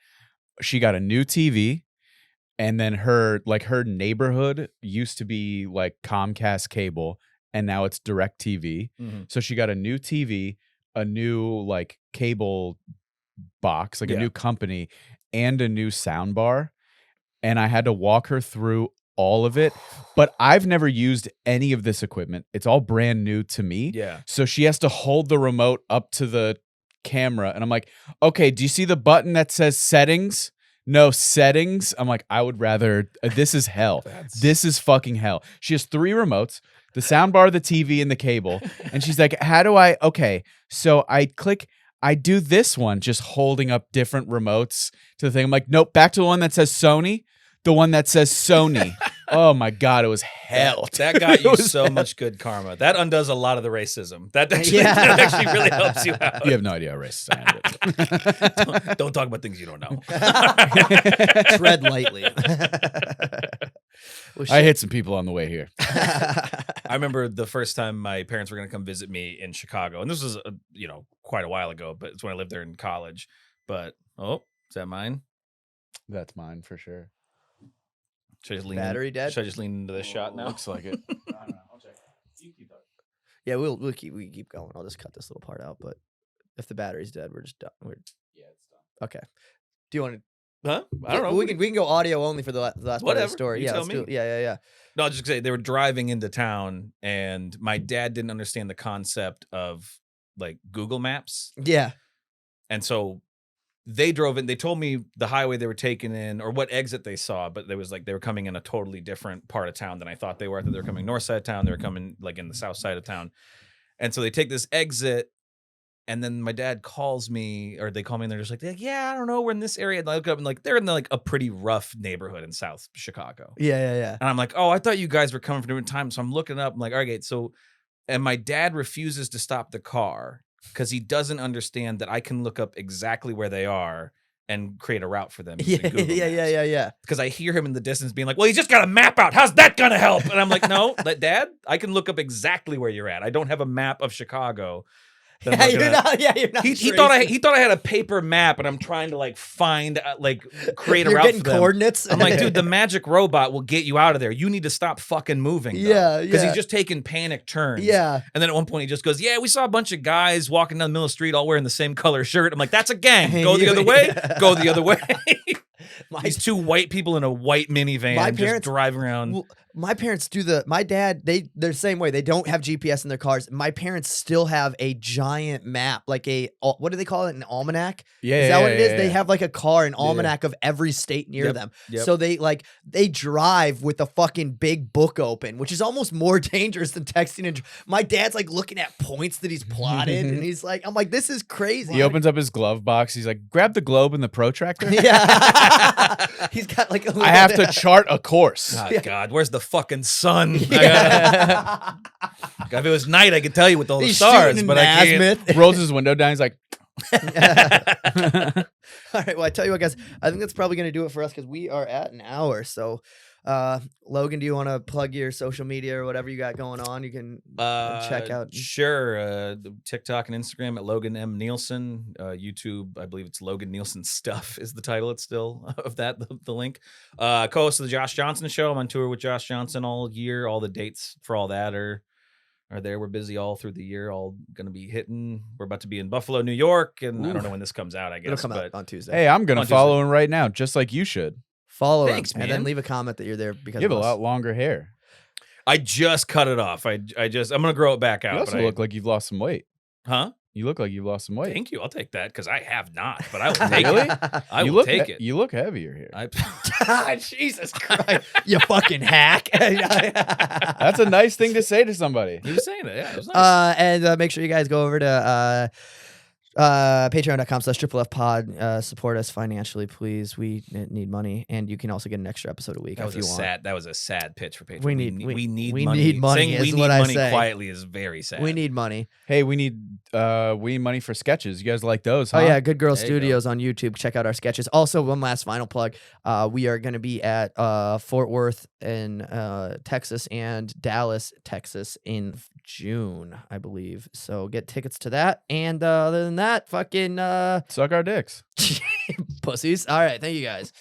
a new TV. And then her neighborhood used to be like Comcast cable, and now it's DirecTV. Mm-hmm. So she got a new TV, a new like cable box, like a new company, and a new sound bar. And I had to walk her through all of it. But I've never used any of this equipment. It's all brand new to me. Yeah. So she has to hold the remote up to the camera. And I'm like, okay, do you see the button that says settings? No settings. I'm like, I would rather, this is hell. This is fucking hell. She has 3 remotes, the soundbar, the TV, and the cable. And she's like, okay, so I do this one, just holding up different remotes to the thing. I'm like, nope, back to the one that says Sony. The one that says Sony. Oh my God, it was hell. That got you so much good karma. That undoes a lot of the racism. That actually really helps you out. You have no idea how racist I am. Don't talk about things you don't know. Tread lightly. I hit some people on the way here. I remember the first time my parents were going to come visit me in Chicago, and this was quite a while ago, but it's when I lived there in college. But is that mine? That's mine for sure. Should I just lean Battery dead? Should I just lean into this shot now? Looks like it. I don't know. I'll check. You keep talking. Yeah, we keep going. I'll just cut this little part out. But if the battery's dead, we're just done. It's done. Okay. Do you want to? Huh? I don't know. We can go audio only for the last part of Whatever. the story. You Yeah, tell let's me. do it. Yeah. No, I'll just say they were driving into town, and my dad didn't understand the concept of like Google Maps, Yeah. and so they drove in. They told me the highway they were taking in or what exit they saw, but there was like they were coming in a totally different part of town than I thought they were. I thought they were coming north side of town. They were coming like in the south side of town, and so they take this exit. And then my dad calls me, or they call me, and they're just like, yeah, I don't know, we're in this area. And I look up, and like they're in like a pretty rough neighborhood in South Chicago. Yeah. And I'm like, oh, I thought you guys were coming from different times. So I'm looking up, I'm like, all right, so, and my dad refuses to stop the car because he doesn't understand that I can look up exactly where they are and create a route for them. Yeah. Because I hear him in the distance being like, well, he's just got a map out. How's that gonna help? And I'm like, no, Dad, I can look up exactly where you're at. I don't have a map of Chicago. Yeah, you're not. He thought I had a paper map, and I'm trying to like find create a You're route getting for them. coordinates. I'm like, dude, the magic robot will get you out of there. You need to stop fucking moving. Yeah. Because he's just taking panic turns. Yeah. And then at one point he just goes, yeah, we saw a bunch of guys walking down the middle of the street all wearing the same color shirt. I'm like, that's a gang. Go the other way. Go the other way. These 2 white people in a white minivan My just parents driving around. My parents do my dad, they're the same way. They don't have GPS in their cars. My parents still have a giant map, like what do they call it? An almanac? Yeah, Is that what it is? They yeah. have like a car, an almanac of every state near Yep, them. yep. So they drive with a fucking big book open, which is almost more dangerous than texting. And my dad's like looking at points that he's plotted, and he's like, I'm like, this is crazy. He opens up his glove box. He's like, grab the globe and the protractor. Yeah. He's got like a I have to chart a course. Oh, God, where's the fucking sun? Yeah. If it was night, I could tell you with all the He's stars, shooting but I can't. Nasmith. Rolls his window down. He's like, All right. Well, I tell you what, guys, I think that's probably going to do it for us because we are at an hour. So, Logan, do you want to plug your social media or whatever you got going on? You can check out. Sure. TikTok and Instagram at Logan M. Nielsen. YouTube, I believe it's Logan Nielsen Stuff is the title. It's still of that, the link. Co-host of the Josh Johnson Show. I'm on tour with Josh Johnson all year. All the dates for all that are there. We're busy all through the year. All going to be hitting. We're about to be in Buffalo, New York. And I don't know when this comes out, I guess. It'll come out on Tuesday. hey, I'm going to On follow him right now, just like you should. Follow Thanks, him, and then man. leave a comment that you're there because You have of a us. lot longer hair. I just cut it off. I'm going to grow it back out. You also but look like you've lost some weight. Huh? You look like you've lost some weight. Thank you. I'll take that because I have not, but I will take Really? it. I you will look take it. You look heavier here. Jesus Christ, you fucking hack. That's a nice thing to say to somebody. He was saying it. Yeah, it was nice. And make sure you guys go over to patreon.com/FFPod. Support us financially, please. We need money, and you can also get an extra episode a week That if was you a want. sad. That was a sad pitch for Patreon. We we need need money Saying is we need what I money say. quietly is very sad. We need money. Hey, we need money for sketches. You guys like those, huh? Oh yeah, Good Girl There you go. Studios on YouTube. Check out our sketches. Also, one last final plug. We are going to be at Fort Worth in Texas and Dallas, Texas in June, I believe. So get tickets to that. And other than that, fucking Suck our dicks. pussies. All right, thank you guys.